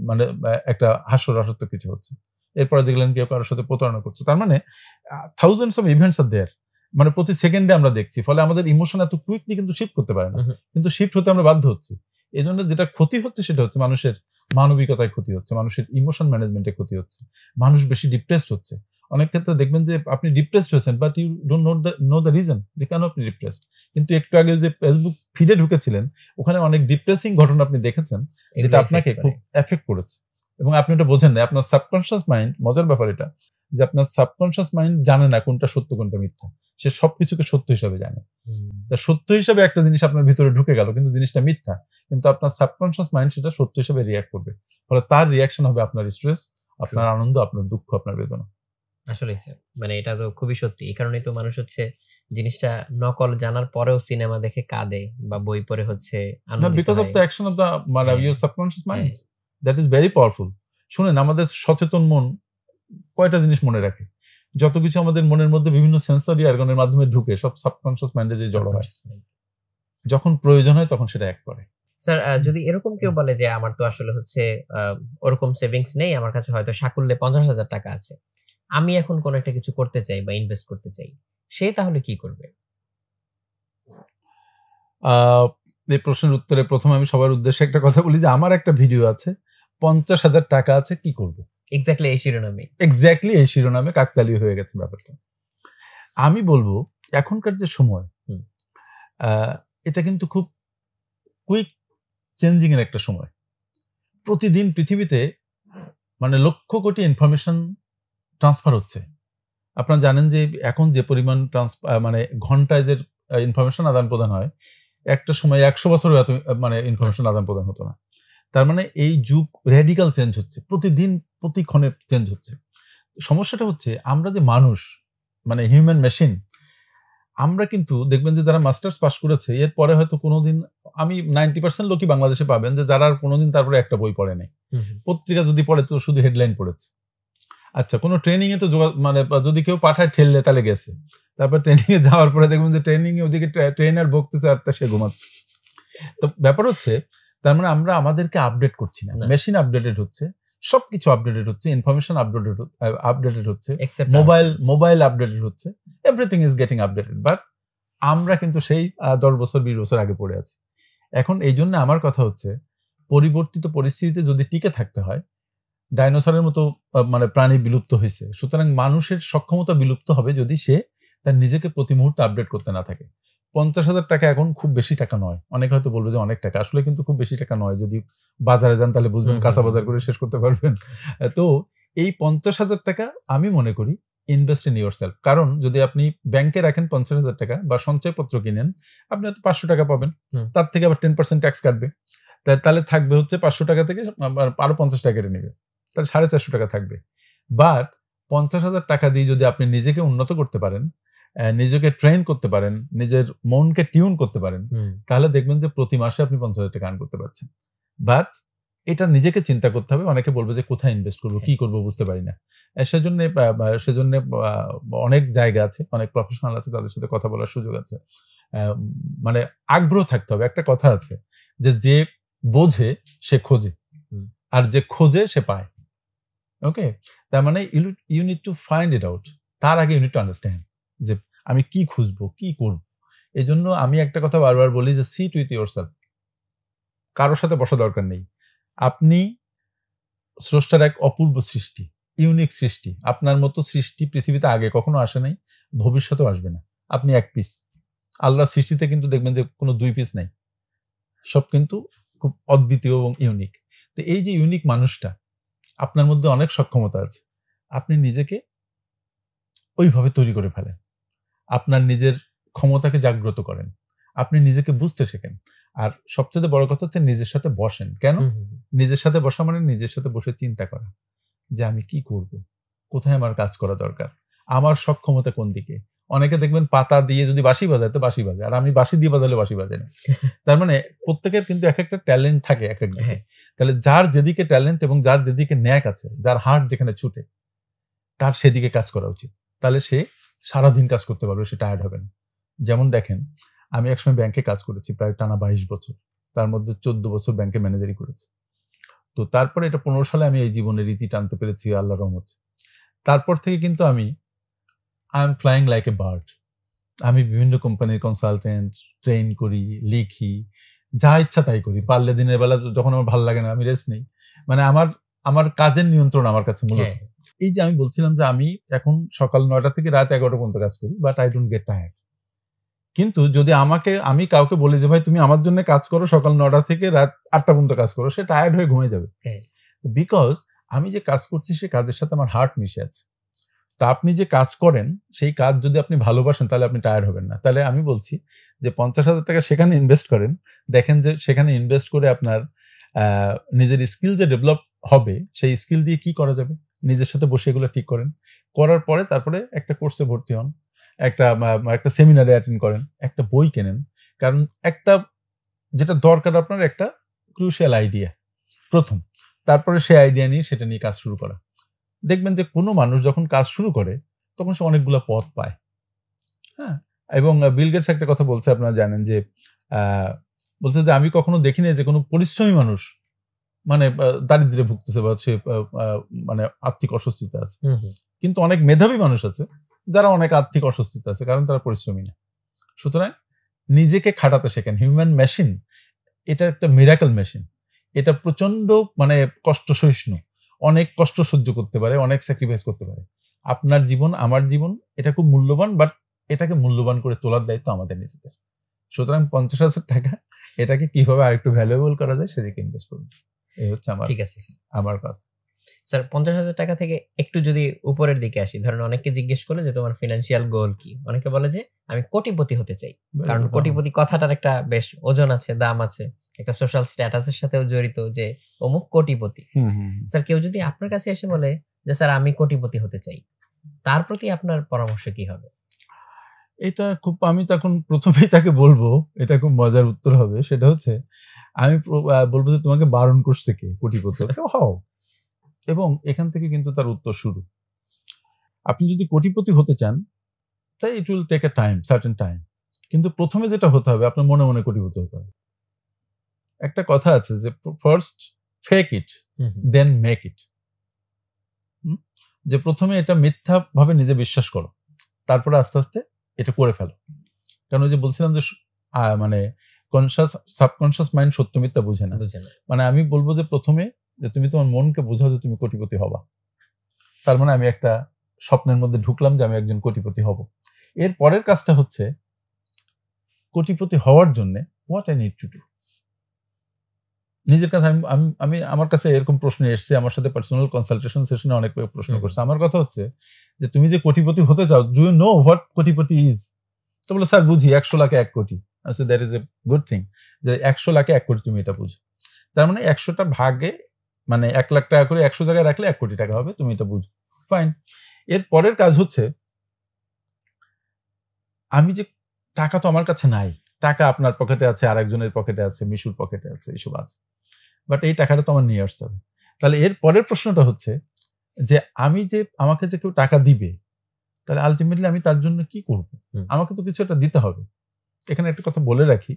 S1: মানে একটা হাস্যরসাত্মক কিছু হচ্ছে, এরপরে দেখলেন কেউ কারোর সাথে প্রতারণা করছে। তার মানে থাউজেন্ডস অফ ইভেন্টস আর দেয়ার, মানে প্রতি সেকেন্ডে আমরা দেখছি। ফলে আমাদের ইমোশন এত কুইকলি কিন্তু শিফট করতে পারে না, কিন্তু শিফট হতে আমরা বাধ্য হচ্ছি। এই জন্য যেটা ক্ষতি হচ্ছে সেটা হচ্ছে মানুষের মানবিকতায় ক্ষতি হচ্ছে, মানুষের ইমোশন ম্যানেজমেন্টে ক্ষতি হচ্ছে, মানুষ বেশি ডিপ্রেসড হচ্ছে। অনেক ক্ষেত্রে দেখবেন যে আপনি ডিপ্রেসড হয়েছেন, but you don't know the reason যে কেন আপনি ডিপ্রেসড। কিন্তু একটু আগে যে ফেসবুক ফিডে ঢুকেছিলেন, ওখানে অনেক ডিপ্রেসিং ঘটনা আপনি দেখেছেন, যেটা আপনাকে খুব এফেক্ট করেছে এবং আপনি ওটা বোঝেন না। আপনার সাবকনশিয়াস মাইন্ড, মজার ব্যাপার এটা, যে আপনার সাবকনশিয়াস মাইন্ড জানে না কোনটা সত্য কোনটা মিথ্যা, সে সবকিছুকে সত্য হিসাবে জানে। সত্য হিসাবে একটা জিনিস আপনার ভিতরে ঢুকে গেল, কিন্তু জিনিসটা মিথ্যা, কিন্তু আপনার সাবকনশিয়াস মাইন্ড সেটা সত্য হিসাবে রিঅ্যাক্ট করবে। ফলে তার রিঅ্যাকশন হবে আপনার স্ট্রেস, আপনার আনন্দ, আপনার দুঃখ, আপনার বেদনা।
S2: আসলেই স্যার, মানে এটা তো খুবই সত্যি। এই কারণেই তো মানুষ হচ্ছে জিনিসটা নকল জানার পরেও সিনেমা দেখে কাঁদে বা বই পড়ে হচ্ছে আনন্দিত হয়।
S1: Because of the action of the your subconscious mind, that is very powerful. শুনেন, আমাদের সচেতন মন কয়টা জিনিস মনে রাখে? যত কিছু আমাদের মনের মধ্যে বিভিন্ন সেন্সরি অর্গানের মাধ্যমে ঢুকে, সব সাবকনশিয়াস মাইন্ডে যে জড়ো হয়, যখন প্রয়োজন হয় তখন সেটা অ্যাক্ট করে।
S2: স্যার, যদি এরকম কেউ বলে যে আমার তো আসলে হচ্ছে ওরকম সেভিংস নেই, আমার কাছে হয়তো সাকুল্যে 50,000 টাকা আছে, আমি এখন কোন একটা কিছু করতে চাই বা ইনভেস্ট করতে চাই, সে তাহলে কি করবে?
S1: এই প্রশ্নের উত্তরে প্রথম আমি সবার উদ্দেশ্যে একটা কথা বলি যে আমার একটা ভিডিও আছে, 50,000 টাকা আছে কি করব।
S2: এক্স্যাক্টলি এই শিরোনামে।
S1: এক্স্যাক্টলি এই শিরোনামে কাকতালীয় হয়ে গেছে ব্যাপারটা। আমি বলবো এখনকার যে সময়, এটা কিন্তু খুব কুইক চেঞ্জিং এর একটা সময়। প্রতিদিন পৃথিবীতে মানে লক্ষ কোটি ইনফরমেশন ট্রান্সফার হচ্ছে। আপনারা জানেন যে এখন যে পরিমাণ মানে ঘন্টায় যে ইনফরমেশন আদান প্রদান হয়, একটা সময় 100 বছরও এত মানে ইনফরমেশন আদান প্রদান হতো না। তার মানে এই যুগ রেডিক্যাল চেঞ্জ হচ্ছে, প্রতিদিন প্রতিক্ষণে চেঞ্জ হচ্ছে। সমস্যাটা হচ্ছে আমরা যে মানুষ, মানে হিউম্যান মেশিন, আমরা কিন্তু দেখবেন যে যারা মাস্টার্স পাস করেছে এরপরে হয়তো কোনোদিন, আমি 90% লোকই বাংলাদেশে পাবেন যে যারা আর কোনোদিন তারপরে একটা বই পড়ে নাই, পত্রিকা যদি পড়ে তো শুধু হেডলাইন পড়েছে। আচ্ছা, কোনো ট্রেনিং এ তো মানে যদি কেউ পাঠায় ঠেললে তাহলে গেছে, তারপর ট্রেনিং এ যাওয়ার পরে দেখবেন যে ট্রেনিং এ ওদিকে ট্রেনার বকতেছে আর সে ঘুমাচ্ছে। তো ব্যাপার হচ্ছে তার মানে আমরা আমাদেরকে আপডেট করছি না, মেশিন আপডেটেড হচ্ছে, সবকিছু আপডেটেড হচ্ছে, ইনফরমেশন আপডেটেড হচ্ছে, মোবাইল আপডেটেড হচ্ছে, everything is getting updated, but আমরা কিন্তু সেই 10 বছর 20 বছর আগে পড়ে আছি। এখন এই জন্য আমার কথা হচ্ছে পরিবর্তিত পরিস্থিতিতে যদি টিকে থাকতে হয়, ডাইনোসরের মতো মানে প্রাণী বিলুপ্ত হয়েছে, সুতরাং মানুষের সক্ষমতা বিলুপ্ত হবে যদি সে তার নিজেকে প্রতি মুহূর্তে আপডেট করতে না থাকে। 50,000 টাকা এখন খুব বেশি টাকা নয়। অনেকে হয়তো বলবে যে অনেক টাকা, আসলে কিন্তু খুব বেশি টাকা নয়। যদি বাজারে যান তাহলে বুঝবেন, কাঁচা বাজার করে শেষ করতে পারবেন। তো এই 50,000 টাকা আমি মনে করি ইনভেস্ট ইন ইয়োরসেলফ। কারণ যদি আপনি ব্যাংকে রাখেন 50,000 টাকা বা সঞ্চয়পত্র কিনেন, আপনি হয়তো 500 টাকা পাবেন, তার থেকে আবার 10% ট্যাক্স কাটবে, তাহলে থাকবে হচ্ছে 500 টাকা থেকে আরো 50 টাকা কেটে নেবে, তাহলে 450 টাকা থাকবে। বাট 50,000 টাকা দিয়ে যদি আপনি নিজেকে উন্নত করতে পারেন, নিজেকে ট্রেন করতে পারেন, নিজের মনকে টিউন করতে পারেন, তাহলে দেখবেন যে প্রতি মাসে আপনি 50,000 টাকা আর্ন করতে পারছেন। বাট এটা নিজেকে চিন্তা করতে হবে। অনেকে বলবে যে কোথায় ইনভেস্ট করবো, কি করবো বুঝতে পারি না। সেজন্য অনেক জায়গা আছে, অনেক প্রফেশনাল আছে, তাদের সাথে কথা বলার সুযোগ আছে। মানে আগ্রহ থাকতে হবে। একটা কথা আছে যে বোঝে সে খোঁজে, আর যে খোঁজে সে পায়। ওকে, তার মানে you need to find it out. তার আগে ইউ নিড টু আন্ডারস্ট্যান্ড যে আমি কি খুঁজবো, কি করব। এই জন্য আমি একটা কথা বারবার বলি যে সিট উইথ ইয়োরসেলফ। কারোর সাথে বসা দরকার নেই। আপনি স্রষ্টার এক অপূর্ব সৃষ্টি, ইউনিক সৃষ্টি। আপনার মতো সৃষ্টি পৃথিবীতে আগে কখনো আসে নাই, ভবিষ্যতেও আসবে না। আপনি এক পিস। আল্লাহর সৃষ্টিতে কিন্তু দেখবেন যে কোনো 2 পিস নাই, সব কিন্তু খুব অদ্বিতীয় এবং ইউনিক। তো এই যে ইউনিক মানুষটা, আপনার মধ্যে অনেক সক্ষমতা আছে, আপনি নিজেকে ওইভাবে তৈরি করে ফেলেন। আপনার নিজের ক্ষমতাকে জাগ্রত করেন, আপনি নিজেকে বুঝতে শেখেন। আর সবচেয়ে বড় কথা হচ্ছে নিজের সাথে বসেন। কেন নিজের সাথে বসা? মানে নিজের সাথে বসে চিন্তা করা যে আমি কি করব, কোথায় আমার কাজ করা দরকার, আমার সক্ষমতা কোন দিকে। অনেকে দেখবেন পাতা দিয়ে যদি বাঁশি বাজায় তো বাঁশি বাজায়, আর আমি বাঁশি দিয়ে বাজালে বাঁশি বাজে না। তার মানে প্রত্যেকের কিন্তু এক একটা ট্যালেন্ট থাকে এক এক দিকে। তাহলে যার যেদিকে ট্যালেন্ট এবং যার যেদিকে ন্যাক আছে, যার হার্ট যেখানে ছুটে, তার সেদিকে কাজ করা উচিত। তাহলে সে সারাদিন কাজ করতে পারবে, সে টায়ার্ড হবে না। যেমন দেখেন, আমি একসময় ব্যাংকে কাজ করেছি প্রায় টানা 22 বছর, তার মধ্যে 14 বছর ব্যাংকে ম্যানেজারি করেছি। তো তারপরে এটা 15 সালে আমি এই জীবনের রীতি টানতে পেরেছি আল্লাহর রহমতে। তারপর থেকে কিন্তু আমি I am flying like a bird. আমি বিভিন্ন কোম্পানির কনসালটেন্ট, ট্রেন করি, লিখি, যা ইচ্ছা তাই করি। পারলে দিনের বেলা যখন আমার ভালো লাগে না আমি রেস্ট নেই। মানে আমার কাজের নিয়ন্ত্রণ আমার কাছে মূলত। এই যে আমি বলছিলাম যে আমি এখন সকাল 9টা থেকে রাত 11টা পর্যন্ত কাজ করি, but I don't get tired. কিন্তু যদি আমি কাউকে বলি যে ভাই তুমি আমার জন্য কাজ করো, সকাল 9টা থেকে রাত 8টা পর্যন্ত কাজ করো, সে টায়ার্ড হয়ে ঘুমিয়ে যাবে। বিকজ আমি যে কাজ করছি সে কাজের সাথে আমার হার্ট মিশে আছে। তা আপনি যে কাজ করেন সেই কাজ যদি আপনি ভালোবাসেন তাহলে আপনি টায়ার্ড হবেন না। তাহলে আমি বলছি যে 50,000 টাকা সেখানে ইনভেস্ট করেন, দেখেন যে সেখানে ইনভেস্ট করে আপনার নিজের স্কিল যে ডেভেলপ হবে, সেই স্কিল দিয়ে কি করা যাবে নিজের সাথে বসে এগুলো ঠিক করেন। করার পরে তারপরে একটা কোর্সে ভর্তি হন, একটা সেমিনারে অ্যাটেন্ড করেন, একটা বই কেনেন। কারণ একটা যেটা দরকার আপনার একটা ক্রুশিয়াল আইডিয়া প্রথম, তারপরে সেই আইডিয়া নিয়ে সেটা নিয়ে কাজ শুরু করা। দেখবেন যে কোনো মানুষ যখন কাজ শুরু করে তখন সে অনেকগুলো পথ পায়। হ্যাঁ, এবং বিল গেটস একটা কথা বলছে, আপনারা জানেন যে বলছে যে আমি কখনো দেখিনি যে কোনো পরিশ্রমী মানুষ মানে দারিদ্র্যে ভুগতেছে বা সে মানে আর্থিক অস্বস্তিতে আছে। কিন্তু অনেক মেধাবী মানুষ আছে যারা অনেক আর্থিক অস্বস্তিতে আছে, কারণ তারা পরিশ্রমী না। সুতরাং নিজেকে খাটাতে শেখেন। হিউম্যান মেশিন এটা একটা মিরাকল মেশিন। এটা প্রচন্ড মানে কষ্ট সহিষ্ণু, অনেক কষ্ট সহ্য করতে পারে, অনেক স্যাক্রিফাইস করতে পারে। আপনার জীবন, আমার জীবন, এটা খুব মূল্যবান, বাট এটাকে মূল্যবান করে তোলার দায়িত্ব আমাদের নিজেদের। সুতরাং 50,000 টাকা এটাকে কিভাবে আরেকটু ভ্যালুয়েবল করা যায় সেদিকে ইনভেস্ট করুন। এই হচ্ছে
S2: ঠিক আছে স্যার।
S1: আমার কথা।
S2: স্যার 50,000 টাকা থেকে একটু যদি উপরের দিকে আসি, ধরেন অনেককে জিজ্ঞেস করলে যে তোমার ফিনান্সিয়াল গোল কি, অনেকে বলে যে আমি কোটিপতি হতে চাই। কারণ কোটিপতি কথাটার একটা বেশ ওজন আছে, দাম আছে, একটা সোশ্যাল স্ট্যাটাসের সাথেও জড়িত যে অমুক কোটিপতি। স্যার কেউ যদি আপনার কাছে এসে বলে যে স্যার আমি কোটিপতি হতে চাই, তার প্রতি আপনার পরামর্শ কি হবে?
S1: এটা খুব, আমি তখন প্রথমেই তাকে বলবো, এটা খুব মজার উত্তর হবে, সেটা হচ্ছে আমি বলবো যে তোমাকে বারণ করছে কে কোটিপতি হতে? হও। এবং এখান থেকে কিন্তু তার উত্তর শুরু। আপনি যদি কোটিপতি হতে চান, তাই it will take a time, certain time. কিন্তু প্রথমে যেটা হতে হবে, আপনার মনে মনে কোটিপতি হতে হবে। একটা কথা আছে যে first fake it, then make it. যে প্রথমে এটা মিথ্যা ভাবে নিজে বিশ্বাস করো, তারপরে আস্তে আস্তে এটা করে ফেলো। কারণ ওই যে বলছিলাম যে মানে কনসাস সাবকনসাস মাইন্ড সত্য মিথ্যা বুঝে না। মানে আমি বলবো যে প্রথমে যে তুমি তোমার মনকে বোঝাও যে তুমি কোটিপতি হবা। তার মানে আমি একটা স্বপ্নের মধ্যে ঢুকলাম যে আমি একজন কোটিপতি হব। এর পরের কাজটা হচ্ছে কোটিপতি হওয়ার জন্য what I need to do. নিজের কাছে আমি আমার কাছে এরকম প্রশ্ন এসেছে, আমার সাথে পার্সোনাল কনসালটেশন সেশনে অনেক প্রশ্ন করছে। আমার কথা হচ্ছে যে তুমি যে কোটিপতি হতে চাও, ডু ইউ নো হোয়াট কোটিপতি ইজ? তো বলে স্যার বুঝি 100 লাখে 1 কোটি। আচ্ছা, that is a good thing যে 100 লাখে 1 কোটি তুমি এটা বুঝো। তার মানে 100টা ভাগে মানে 1 লাখ টাকা করে 100 জায়গায় রাখলে 1 কোটি টাকা হবে, তুমি এটা বুঝো। ফাইন। এর পরের কাজ হচ্ছে আমি যে টাকা তো আমার কাছে নাই, টাকা আপনার পকেটে আছে, আরেকজনের পকেটে আছে, মিশুর পকেটে আছে, এসব আছে, বাট এই টাকাটা তো আমার নিয়ে আসতে হবে। তাহলে এর পরের প্রশ্নটা হচ্ছে যে আমি যে আমাকে যে কেউ টাকা দিবে, তাহলে আলটিমেটলি আমি তার জন্য কি করব? আমাকে তো কিছু একটা দিতে হবে। এখানে একটা কথা বলে রাখি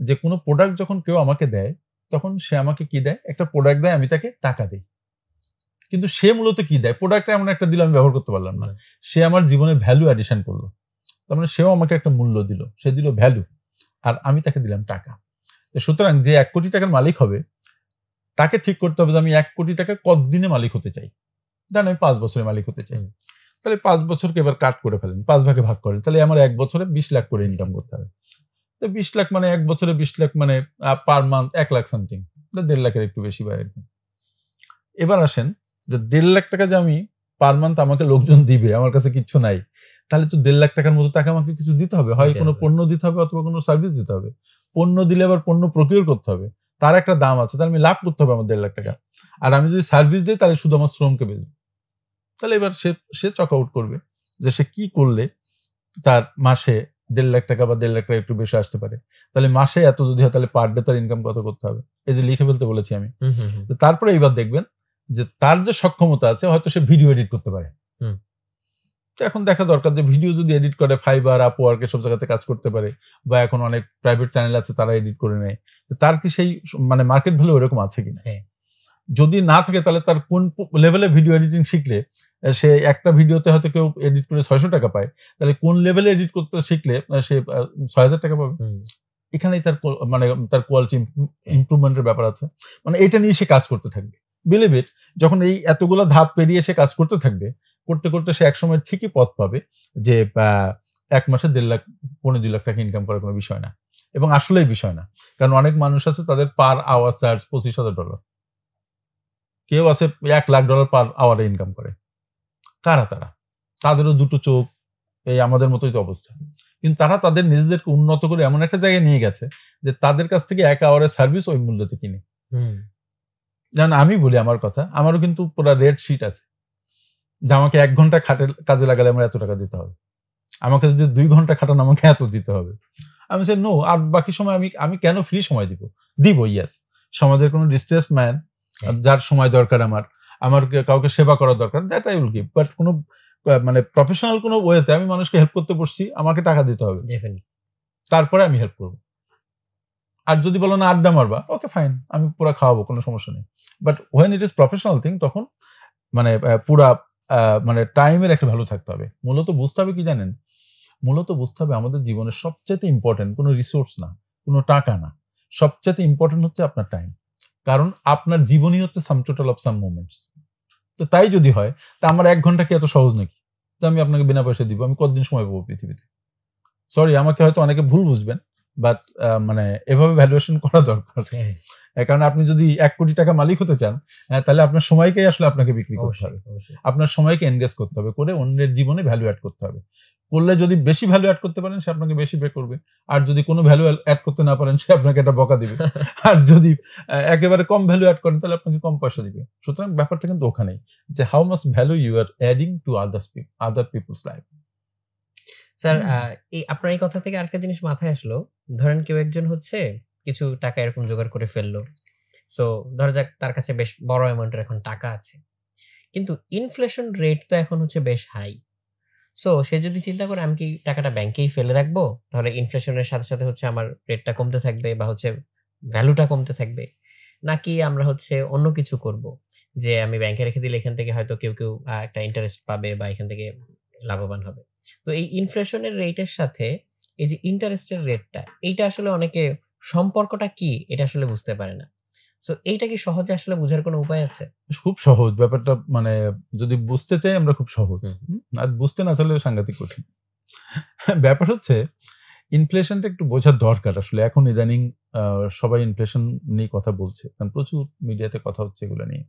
S1: যে কোনো প্রোডাক্ট যখন কেউ আমাকে দেয়, তখন সে আমাকে কি দেয়? একটা প্রোডাক্ট দেয়, আমি তাকে টাকা দিই। কিন্তু সে মূলত কি দেয়? প্রোডাক্টটা এমন একটা দিল আমি ব্যবহার করতে পারলাম না। সে আমার জীবনে ভ্যালু অ্যাডিশন করলো। তার মানে সেও আমাকে একটা মূল্য দিল, সে দিল ভ্যালু, আর আমি তাকে দিলাম টাকা। সুতরাং যে 1 কোটি টাকার মালিক হবে, তাকে ঠিক করতে হবে যে আমি 1 কোটি টাকা কতদিনে মালিক হতে চাই। ধরেন আমি 5 বছরে মালিক হতে চাই। তাহলে 5 বছরকে এবার কাট করে ফেলেন, 5 ভাগে ভাগ করেন। তাহলে আমার 1 বছরে 20 লাখ করে ইনকাম করতে হবে। তো 20 লাখ মানে 1 বছরে 20 লাখ মানে পার মান্থ 1 লাখ সামথিং, 1.5 লাখের একটু বেশি বা এরকম। এবার আসেন যে 1.5 লাখ টাকা যে আমি পার মান্থ আমাকে লোকজন দিবে, আমার কাছে কিচ্ছু নাই, তাহলে তো 1.5 লাখ টাকার মতো টাকা আমাকে কিছু দিতে হবে, হয় কোনো পণ্য দিতে হবে অথবা কোনো সার্ভিস দিতে হবে। পণ্য দিলে আবার পণ্য প্রকিউর করতে হবে, তার একটা দাম আছে, তাহলে আমি লাভ করতে হবে আমার 1.5 লাখ টাকা। আর আমি যদি সার্ভিস দিই তাহলে শুধু আমার শ্রমকে বেচবো। তাহলে এবার সে চক আউট করবে যে সে কি করলে তার মাসে 1.5 লাখ টাকা বা 1.5 লাখ টাকা একটু বেশি আসতে পারে। তাহলে মাসে এত যদি হয়, তাহলে পার ডে তার ইনকাম কত করতে হবে, এই যে লিখে ফেলতে বলেছি আমি। তারপরে এইবার দেখবেন যে তার যে সক্ষমতা আছে, হয়তো সে ভিডিও এডিট করতে পারে। এখন দেখা দরকার যে ভিডিও যদি এডিট করে, ফাইবার, আপওয়ার্ক এসব জায়গাতে কাজ করতে পারে, বা এখন অনেক প্রাইভেট চ্যানেল আছে তারা এডিট করে নেয়। তার কি সেই মানে মার্কেট ভ্যালু এরকম আছে কিনা? যদি না থাকে, তাহলে তার কোন লেভেলে ভিডিও এডিটিং শিখলে সে একটা ভিডিওতে হয়তো কেউ এডিট করে 600 টাকা পায়, তাহলে কোন লেভেলে এডিট করতে শিখলে সে 6000 টাকা পাবে। এখানেই তার মানে তার কোয়ালিটি ইমপ্রুভমেন্টের ব্যাপার আছে। মানে এটা নিয়ে সে কাজ করতে থাকবে। বিলিভ ইট, যখন এই এতগুলো ধাপ পেরিয়ে সে কাজ করতে থাকবে, করতে করতে সে একসময় ঠিকই পথ পাবে যে 1 মাসে 1.5 লাখ 1.5-2 লাখ টাকা ইনকাম করার কোনো বিষয় না। এবং আসলেই বিষয় না, কারণ অনেক মানুষ আছে তাদের পার আওয়ার চার্জ $25,000, কেউ আছে $1 লাখ পার আওয়ারে ইনকাম করে। কারা তারা? তাদেরও দুটো চোখ, এই আমাদের মতোই তো অবস্থা। কিন্তু তারা তাদের নিজেদেরকে উন্নত করে এমন একটা জায়গায় নিয়ে গেছে যে তাদের কাছ থেকে 1 আওয়ারের সার্ভিস ওই মূল্যতে কিনে। যেমন আমি বলি আমার কথা, আমারও কিন্তু পুরো রেড শিট আছে যে আমাকে 1 ঘন্টা কাজে লাগালে আমার এত টাকা দিতে হবে, আমাকে যদি 2 ঘন্টা খাটানো আমাকে এত দিতে হবে। আমি সে নো, আর বাকি সময় আমি কেন ফ্রি সময় দিব ইয়েস। সমাজের কোনো ডিস্ট্রেসড ম্যান যার সময় দরকার, আমার কাউকে সেবা করা দরকার, that I will give. But কোনো মানে প্রফেশনাল কোনো ওয়েতে আমি মানুষকে হেল্প করতে বসছি, আমাকে টাকা দিতে হবে, তারপরে আমি হেল্প করবো। আর যদি বলো না আড্ডা মারবা, ওকে ফাইন, আমি পুরো খাওয়াবো, কোনো সমস্যা নেই। But when it is professional thing, তখন মানে পুরা মানে টাইমের একটা ভ্যালু থাকতে হবে। মূলত বুঝতে হবে কি জানেন, মূলত বুঝতে হবে আমাদের জীবনের সবচেয়ে ইম্পর্টেন্ট কোনো রিসোর্স না, কোনো টাকা না, সবচেয়ে ইম্পর্টেন্ট হচ্ছে আপনার টাইম, কারণ আপনার জীবনই হচ্ছে sum total of some moments. তো তাই যদি হয় তা আমার 1 ঘন্টা কি এত সহজ নাকি যে আমি আপনাকে বিনা পয়সা দিব? আমি কতদিন সময় পাবো পৃথিবীতে? সরি, আমাকে হয়তো অনেকে ভুল বুঝবেন, বাট মানে এভাবে ভ্যালুয়েশন করা দরকার। কারণ আপনি যদি 1 কোটি টাকা মালিক হতে চান, তাহলে আপনার সময়কেই আসলে আপনাকে বিক্রি করতে হবে। আপনার সময়কে এনগেজ করতে হবে, করে অন্যের জীবনে ভ্যালু অ্যাড করতে হবে। করলে যদি বেশি ভ্যালু অ্যাড করতে পারেন, সে আপনাকে বেশি পে করবে। আর যদি কোনো ভ্যালু অ্যাড করতে না পারেন, সে আপনাকে একটা বকা দিবে। আর যদি একেবারে কম ভ্যালু অ্যাড করেন, তাহলে আপনাকে কম পয়সা দিবে। সুতরাং ব্যাপারটা কিন্তু ওখানেই, যে how much value you are adding to other people's life.
S2: Sir, আপনার এই কথা থেকে আরেকটা জিনিস মাথায় আসলো। ধরেন কেউ একজন হচ্ছে কিছু টাকা এরকম জোগাড় করে ফেললো। সো ধরা যাক তার কাছে বেশ বড় অ্যামাউন্টের এখন টাকা আছে, কিন্তু ইনফ্লেশন রেট তো এখন হচ্ছে বেশ হাই। সো সে যদি চিন্তা করে আমি কি টাকাটা ব্যাংকেই ফেলে রাখবো, তাহলে ইনফ্লেশনের সাথে সাথে হচ্ছে আমার রেটটা কমতে থাকবে বা হচ্ছে ভ্যালুটা কমতে থাকবে, নাকি আমরা হচ্ছে অন্য কিছু করব, যে আমি ব্যাংকে রেখে দিলে এখান থেকে হয়তো কেউ কেউ একটা ইন্টারেস্ট পাবে বা এখান থেকে লাভবান হবে। তো এই ইনফ্লেশনের রেটের সাথে এই যে ইন্টারেস্টের রেটটা, এইটা আসলে অনেকে সম্পর্কটা কি এটা আসলে বুঝতে পারে না। সো এইটা কি সহজে আসলে বোঝার কোনো উপায় আছে?
S1: খুব সহজ ব্যাপারটা, মানে যদি বুঝতে চাই আমরা খুব সহজ, আর বুঝতে না চাইলে সাংঘাতিক কঠিন। ব্যাপার হচ্ছে ইনফ্লেশনটা একটু বোঝার দরকার আসলে। এখন ইদানিং সবাই ইনফ্লেশন নিয়ে কথা বলছে, কারণ প্রচুর মিডিয়াতে কথা হচ্ছে এগুলো নিয়ে।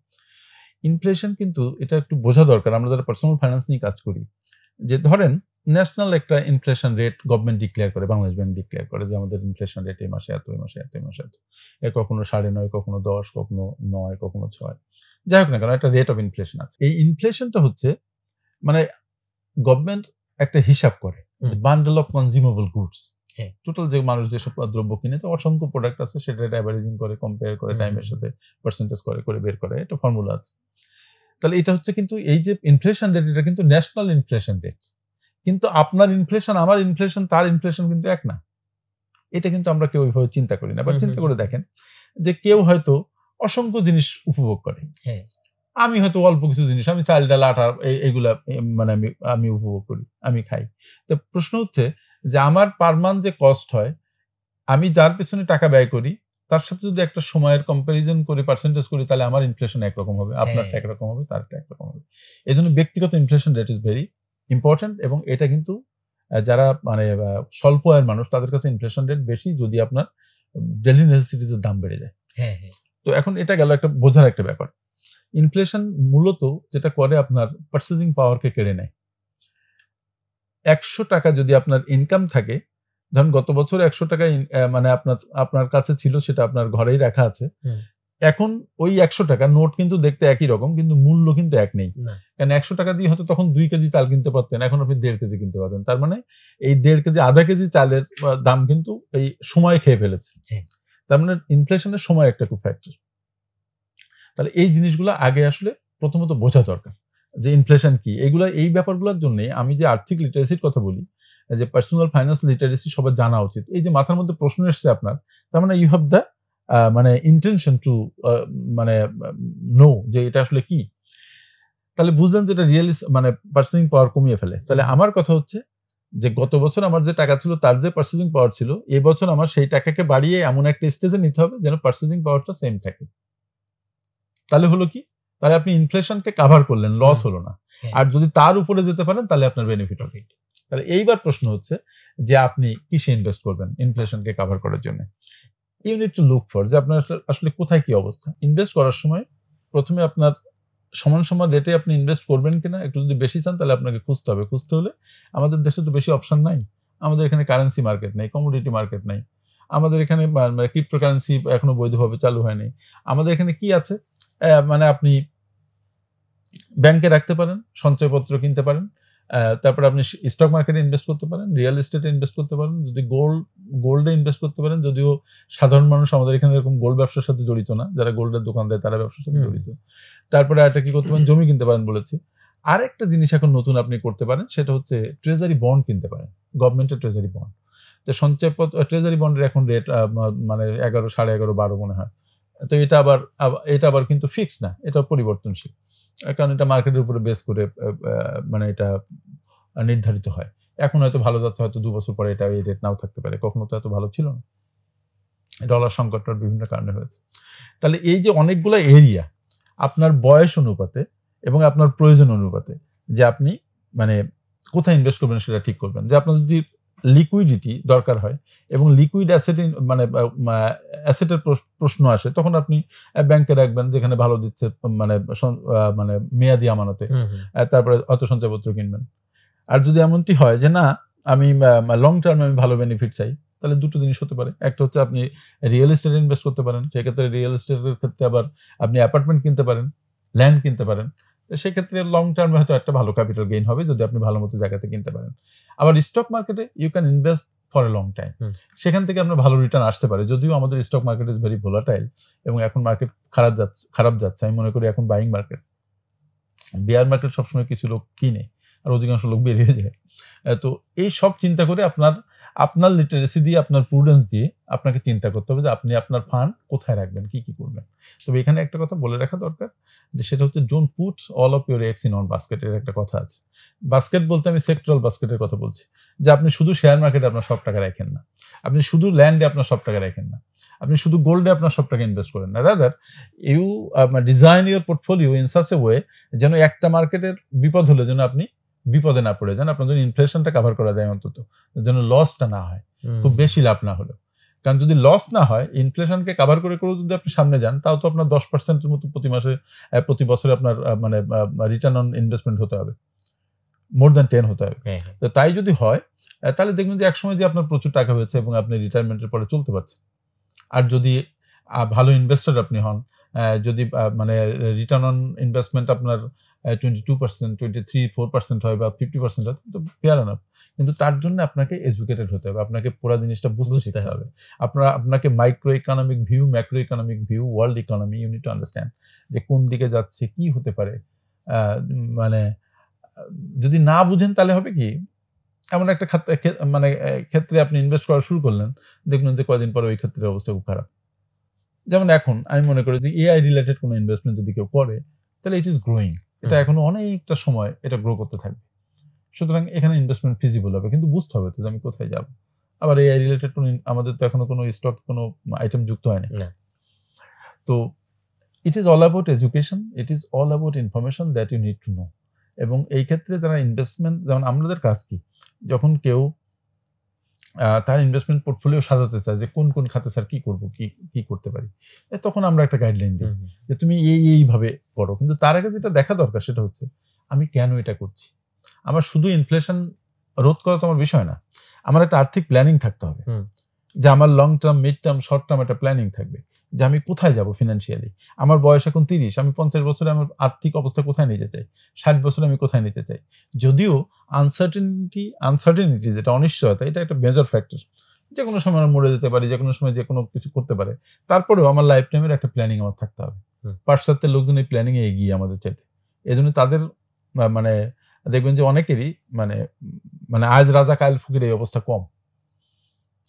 S1: ইনফ্লেশন কিন্তু এটা একটু বোঝা দরকার আমরা যারা পার্সোনাল ফাইন্যান্স নিয়ে কাজ করি। যে ধরেন ন্যাশনাল একটা ইনফ্লেশন রেট গভর্নমেন্ট ডিক্লেয়ার করে, বাংলাদেশ ব্যাংক ডিক্লেয়ার করে যে আমাদের ইনফ্লেশন রেট এই মাসে এত, এই মাসে এত, এই মাসে এত। কখনো 9.5, কখনো 10, কখনো 9, কখনো 6। যাই হোক না কেন, একটা রেট অফ ইনফ্লেশন আছে। এই ইনফ্লেশনটা হচ্ছে মানে গভর্নমেন্ট একটা হিসাব করে যে bundle of consumable goods, total যে মানুষ যেসব দ্রব্য কিনে, তো অসংখ্য প্রোডাক্ট আছে, সেটা অ্যাভারেজিং করে, কম্পেয়ার করে, টাইমের সাথে পার্সেন্টেজ করে বের করে, এটা ফর্মুলা আছে। তাহলে এটা হচ্ছে কিন্তু এই যে ইনফ্লেশন রেট, এটা কিন্তু ন্যাশনাল ইনফ্লেশন রেট। কিন্তু আপনার ইনফ্লেশন, আমার ইনফ্লেশন, তার ইনফ্লেশন কিন্তু এক না। এটা কিন্তু আমরা কেউ ওইভাবে চিন্তা করি না। বা চিন্তা করে দেখেন যে কেউ হয়তো অসংখ্য জিনিস উপভোগ করে, আমি হয়তো অল্প কিছু জিনিস, আমি চাল ডাল আটা এইগুলা মানে আমি উপভোগ করি, আমি খাই। তো প্রশ্ন হচ্ছে যে আমার পার মান্থ যে কস্ট হয়, আমি যার পেছনে টাকা ব্যয় করি, তার সাথে যদি একটা সময়ের কম্পারিজন করে পার্সেন্টেজ করি, তাহলে আমার ইনফ্লেশন একরকম হবে, আপনারটা একরকম হবে, তারটা একরকম হবে। এই জন্য ব্যক্তিগত inflation rate is very important, এবং এটা কিন্তু যারা মানে স্বল্প আয়ের মানুষ, তাদের কাছে ইনফ্লেশন রেট বেশি যদি আপনার ডেইলি নেসেসিটিজ এর দাম বেড়ে যায়। তো এখন এটা গেল একটা বোঝার একটা ব্যাপার। ইনফ্লেশন মূলত যেটা করে আপনার পারচেজিং পাওয়ারকে কেড়ে নেয়। 100 টাকা যদি আপনার ইনকাম থাকে, ধরুন গত বছর 100 টাকা মানে আপনার কাছে ছিল, সেটা আপনার ঘরেই রাখা আছে। এখন ওই 100 টাকা নোট কিন্তু দেখতে একই রকম, কিন্তু মূল্য কিন্তু এক নেই। কারণ 100 টাকা দিয়ে হয়তো তখন 2 কেজি চাল কিনতে পারতেন, এখন আপনি 1.5 কেজি কিনতে পারবেন। তার মানে এই 1.5 কেজি, আধা কেজি চালের দাম কিন্তু এই সময় খেয়ে ফেলেছে। তার মানে ইনফ্লেশনের সময় একটা খুব ফ্যাক্টর। তাহলে এই জিনিসগুলো আগে আসলে প্রথমত বোঝা দরকার যে ইনফ্লেশন কি। এই ব্যাপারগুলোর জন্য আমি যে আর্থিক লিটারেসির কথা বলি, যে পার্সোনাল ফাইন্যান্স লিটারেসি সবার জানা উচিত। এই যে মাথার মধ্যে প্রশ্ন এসছে আপনার, তার মানে ইউ হ্যাভ দ্য মানে ইন্টেনশন টু মানে নো যে এটা আসলে কি। তাহলে বুঝলেন যে এটা রিয়েলি মানে পার্সেসিং পাওয়ার কমিয়ে ফেলে। তাহলে আমার কথা হচ্ছে যে গত বছর আমার যে টাকা ছিল, তার যে পার্সেসিং পাওয়ার ছিল, এই বছর আমার সেই টাকাকে বাড়িয়ে এমন একটা স্টেজে নিতে হবে যেন পার্সেসিং পাওয়ারটা সেম থাকে। তাহলে হলো কি, তাহলে আপনি ইনফ্লেশনকে কভার করলেন, লস হলো না। আর যদি তার উপরে যেতে পারেন, তাহলে আপনার বেনিফিট হবে। তাহলে এইবার প্রশ্ন হচ্ছে যে আপনি কিসে ইনভেস্ট করবেন ইনফ্লেশনকে কভার করার জন্য। You need to look for যে আপনার আসলে কোথায় কি অবস্থা। ইনভেস্ট করার সময় প্রথমে আপনার সমান সমান রেটে আপনি ইনভেস্ট করবেন কিনা, একটু যদি বেশি চান তাহলে আপনাকে খুঁজতে হবে। খুঁজতে হলে আমাদের দেশে তো বেশি অপশন নাই। আমাদের এখানে কারেন্সি মার্কেট নেই, কমোডিটি মার্কেট নাই। আমাদের এখানে ক্রিপ্টোকারেন্সি এখনো বৈধভাবে চালু হয়নি। আমাদের এখানে কি আছে, মানে আপনি ব্যাংকে রাখতে পারেন, সঞ্চয়পত্র কিনতে পারেন, তারপরে আপনি স্টক মার্কেটে ইনভেস্ট করতে পারেন, রিয়েল এস্টেটে ইনভেস্ট করতে পারেন, যদি গোল্ডে ইনভেস্ট করতে পারেন। যদিও সাধারণ মানুষ আমাদের এখানে এরকম গোল্ড ব্যবসার সাথে জড়িত না, যারা গোল্ডের দোকান দেয় তারা ব্যবসার সাথে জড়িত। তারপরে একটা কি করতে পারেন, জমি কিনতে পারেন বলেছি। আরেকটা জিনিস এখন নতুন আপনি করতে পারেন, সেটা হচ্ছে ট্রেজারি বন্ড কিনতে পারেন, গভর্নমেন্টের ট্রেজারি বন্ড। তো সঞ্চয়পত্র ট্রেজারি বন্ডের এখন রেট মানে 11, 11.5, 12 মনে হয়। তো এটা আবার কিন্তু ফিক্স না, এটা পরিবর্তনশীল, কারণ এটা মার্কেটের উপরে বেস করে মানে এটা নির্ধারিত হয়। এখন হয়তো ভালো যাচ্ছে, হয়তো 2 বছর পরে এটা এই রেট নাও থাকতে পারে, কখনো তো এত ভালো ছিল না। ডলার সংকটটার বিভিন্ন কারণে হয়েছে। তাহলে এই যে অনেকগুলো এরিয়া আপনার বয়স অনুপাতে এবং আপনার প্রয়োজন অনুপাতে যে আপনি মানে কোথায় ইনভেস্ট করবেন সেটা ঠিক করবেন। যে আপনার যদি লিকুইডিটি দরকার হয় এবং লিকুইড অ্যাসেট মানে অ্যাসেটের প্রশ্ন আসে, তখন আপনি ব্যাংকে রাখবেন যেখানে ভালো দিচ্ছে, মানে মানে মেয়াদি আমানতে, তারপরে অর্থ সঞ্চয়পত্র কিনবেন। আর যদি এমনটি হয় যে না আমি লং টার্মে আমি ভালো বেনিফিট চাই, তাহলে দুটো জিনিস হতে পারে। একটা হচ্ছে আপনি রিয়েল এস্টেটে ইনভেস্ট করতে পারেন, সেক্ষেত্রে রিয়েল এস্টেটের ক্ষেত্রে আবার আপনি অ্যাপার্টমেন্ট কিনতে পারেন, ল্যান্ড কিনতে পারেন। সেক্ষেত্রে লং টার্মে হয়তো একটা ভালো ক্যাপিটাল গেইন হবে যদি আপনি ভালো মতো জায়গাতে কিনতে পারেন। আবার স্টক মার্কেটে you can invest for a long time, সেখান থেকে আপনার ভালো রিটার্ন আসতে পারে। যদিও আমাদের stock market is very volatile এবং এখন মার্কেট খারাপ যাচ্ছে। আমি মনে করি এখন বাইং মার্কেট, বিয়ার মার্কেট সবসময় কিছু লোক কিনে আর অধিকাংশ লোক বেরিয়ে যায়। তো এই সব চিন্তা করে আপনার লিটারেসি দিয়ে, আপনার প্রুডেন্স দিয়ে আপনাকে চিন্তা করতে হবে যে আপনি আপনার ফান্ড কোথায় রাখবেন, কি করবেন। তবে এখানে একটা কথা বলে রাখা দরকার, যে সেটা হচ্ছে don't put all of your eggs in one basket. এর একটা কথা আছে। বাস্কেট বলতে আমি সেক্টরাল বাস্কেটের কথা বলছি, যে আপনি শুধু শেয়ার মার্কেটে আপনার সব টাকা রাখেন না, আপনি শুধু ল্যান্ডে আপনার সব টাকা রাখেন না, আপনি শুধু গোল্ডে আপনার সব টাকা ইনভেস্ট করেন না। Rather you design your portfolio in such a way যেন একটা মার্কেটের বিপদ হলে যেন আপনি বিপদে না পড়ে যান, আপনার জন্য ইনফ্লেশনটা কভার করা যায়, অন্তত যেন লসটা না হয়, খুব বেশি লাভ না হলো। কারণ যদি লস না হয়, ইনফ্লেশনকে কভার করে যদি আপনি সামনে যান, তাও তো আপনার 10%-এর মতো প্রতি বছরে আপনার মানে রিটার্ন অন ইনভেস্টমেন্ট হতে হবে, মোর দ্যান 10 হতে হবে। তো তাই যদি হয়, তাহলে দেখবেন যে একসময় যে আপনার প্রচুর টাকা হয়েছে এবং আপনি রিটায়ারমেন্টের পরে চলতে পারছেন। আর যদি ভালো ইনভেস্টর আপনি হন, যদি মানে রিটার্ন অন ইনভেস্টমেন্ট আপনার 22%, 23-4% হয় বা 50% হয়, তো ফেয়ার এনাফ। কিন্তু তার জন্য আপনাকে এডুকেটেড হতে হবে, আপনাকে পুরো জিনিসটা বুঝতে শিখতে হবে। আপনাকে micro economic view, macro economic view, world economy you need to understand যে কোন দিকে যাচ্ছে, কি হতে পারে। মানে যদি না বুঝেন তাহলে হবে কি, এমন একটা মানে ক্ষেত্রে আপনি ইনভেস্ট করা শুরু করলেন, দেখবেন যে কয়েকদিন পরে ওই ক্ষেত্রের অবস্থা খুব খারাপ। যেমন এখন আমি মনে করি যে এআই রিলেটেড কোনো ইনভেস্টমেন্ট যদি কেউ করে, তাহলে ইট ইজ গ্রোয়িং, এটা এখনো অনেকটা সময় এটা গ্রো করতে থাকবে। সুতরাং এখানে ইনভেস্টমেন্ট ফিজিবল হবে, কিন্তু বুঝতে হবে তো যে আমি কোথায় যাব। আবার এআই রিলেটেড আমাদের তো এখনো কোনো স্টক, কোনো আইটেম যুক্ত হয়নি। তো it is all about education, it is all about information that you need to know. এবং এই ক্ষেত্রে যারা ইনভেস্টমেন্ট, যেমন আমাদের কাজ কি, যখন কেউ তার ইনভেস্টমেন্ট পোর্টফোলিও সাজাতে চায় যে কোন খাতে স্যার কি করব, কি করতে পারি, তখন আমরা একটা গাইডলাইন দিই যে তুমি এইভাবে করো। কিন্তু তার আগে যেটা দেখা দরকার সেটা হচ্ছে আমি কেন এটা করছি। আমার শুধু ইনফ্লেশন রোধ করা তো আমার বিষয় না, আমার একটা আর্থিক প্ল্যানিং থাকতে হবে, যে আমার long term, mid term, short term একটা প্ল্যানিং থাকবে, যে আমি কোথায় যাব ফিনান্সিয়ালি। আমার বয়স এখন 30, আমি 50 বছরে আমার আর্থিক অবস্থা কোথায় নিতে চাই, 60 বছরে আমি কোথায় নিতে চাই। যদিও আনসার্টেনিটি যেটা অনিশ্চয়তা, এটা একটা মেজর ফ্যাক্টর, যে কোনো সময় আমরা মরে যেতে পারি, যে কোনো সময় যে কোনো কিছু করতে পারে। তারপরেও আমার লাইফ টাইমের একটা প্ল্যানিং আমার থাকতে হবে। পাশ্চাত্যের লোকজন এই প্ল্যানিং এ এগিয়ে আমাদের চাইতে। এই জন্য তাদের মানে দেখবেন যে অনেকেরই মানে আজ রাজা কাল ফকির এই অবস্থা কম।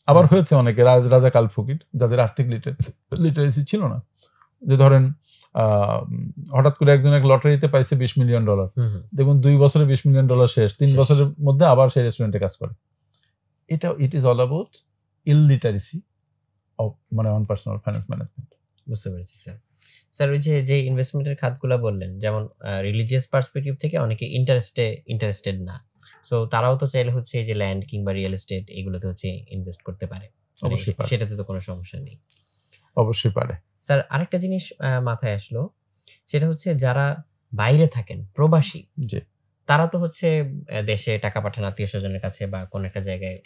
S1: আবার হয়েছে অনেকে রাজা কাল ফকির যাদের আর্থিক লিটারেসি ছিল না। যে ধরেন হঠাৎ করে একজন এক লটারিতে পাইছে $20 মিলিয়ন, দেখুন 2 বছরে $20 মিলিয়ন শেষ, 3 বছরের মধ্যে আবার সেই রেস্টুরেন্টে কাজ করে। এটা it is all about illiteracy of মানে অন পার্সোনাল ফাইন্যান্স ম্যানেজমেন্ট।
S2: বুঝতে পেরেছি স্যার। স্যার ওই যে ইনভেস্টমেন্টের খাতগুলো বললেন, যেমন রিলিজিয়াস পার্সপেক্টিভ থেকে অনেকে ইন্টারেস্টেড না, সো তারাও তো চাইলে হচ্ছে এই যে ল্যান্ড কিংবা রিয়েল এস্টেট এগুলোতে হচ্ছে ইনভেস্ট করতে পারে।
S1: অবশ্যই পারে,
S2: সেটাতে তো কোনো সমস্যা নেই।
S1: অবশ্যই পারে।
S2: স্যার আরেকটা জিনিস মাথায় আসলো, সেটা হচ্ছে যারা বাইরে থাকেন, প্রবাসী, তারা তো হচ্ছে দেশে টাকা পাঠান আত্মীয় স্বজনের কাছে বা কোন একটা জায়গায়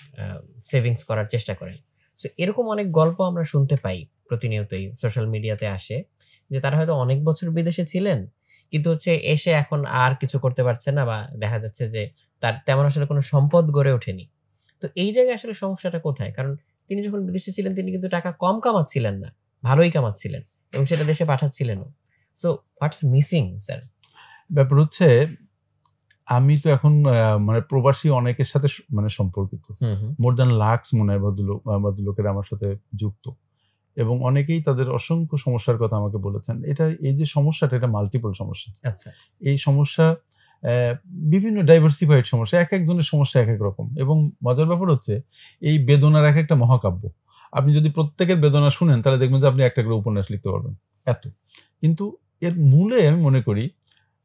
S2: সেভিংস করার চেষ্টা করেন। সো এরকম অনেক গল্প আমরা শুনতে পাই প্রতিনিয়তই, সোশ্যাল মিডিয়াতে আসে, যে তারা হয়তো অনেক বছর বিদেশে ছিলেন, কিন্তু হচ্ছে এসে এখন আর কিছু করতে পারছে না, বা দেখা যাচ্ছে যে তার তেমন আসলে কোনো সম্পদ গড়ে ওঠেনি। তো এই জায়গায় আসলে সমস্যাটা কোথায়? কারণ তিনি যখন বিদেশে ছিলেন তিনি কিন্তু টাকা কম কামাচ্ছিলেন না, ভালোই কামাচ্ছিলেন এবং সেটা দেশে পাঠাচ্ছিলেনও। So what's missing sir?
S1: ব্যাপার হচ্ছে আমি তো এখন মানে প্রবাসী অনেকের সাথে মানে সম্পর্কিত, মোর দ্যান লাখস মনে হয় ভদ্রলোকেরা আমার সাথে যুক্ত, এবং অনেকেই তাদের অসংখ্য সমস্যার কথা আমাকে বলেছেন। এই যে সমস্যাটা, এটা মাল্টিপল সমস্যা।
S2: আচ্ছা,
S1: এই সমস্যা বিভিন্ন ডাইভার্সিফাইড সমস্যা, এক একজনের সমস্যা এক এক রকম। এবং মজার ব্যাপার হচ্ছে এই বেদনার এক একটা মহাকাব্য। আপনি যদি প্রত্যেকের বেদনা শুনেন তাহলে দেখবেন যে আপনি একটা করে উপন্যাস লিখতে পারবেন, এত। কিন্তু এর মূলে আমি মনে করি,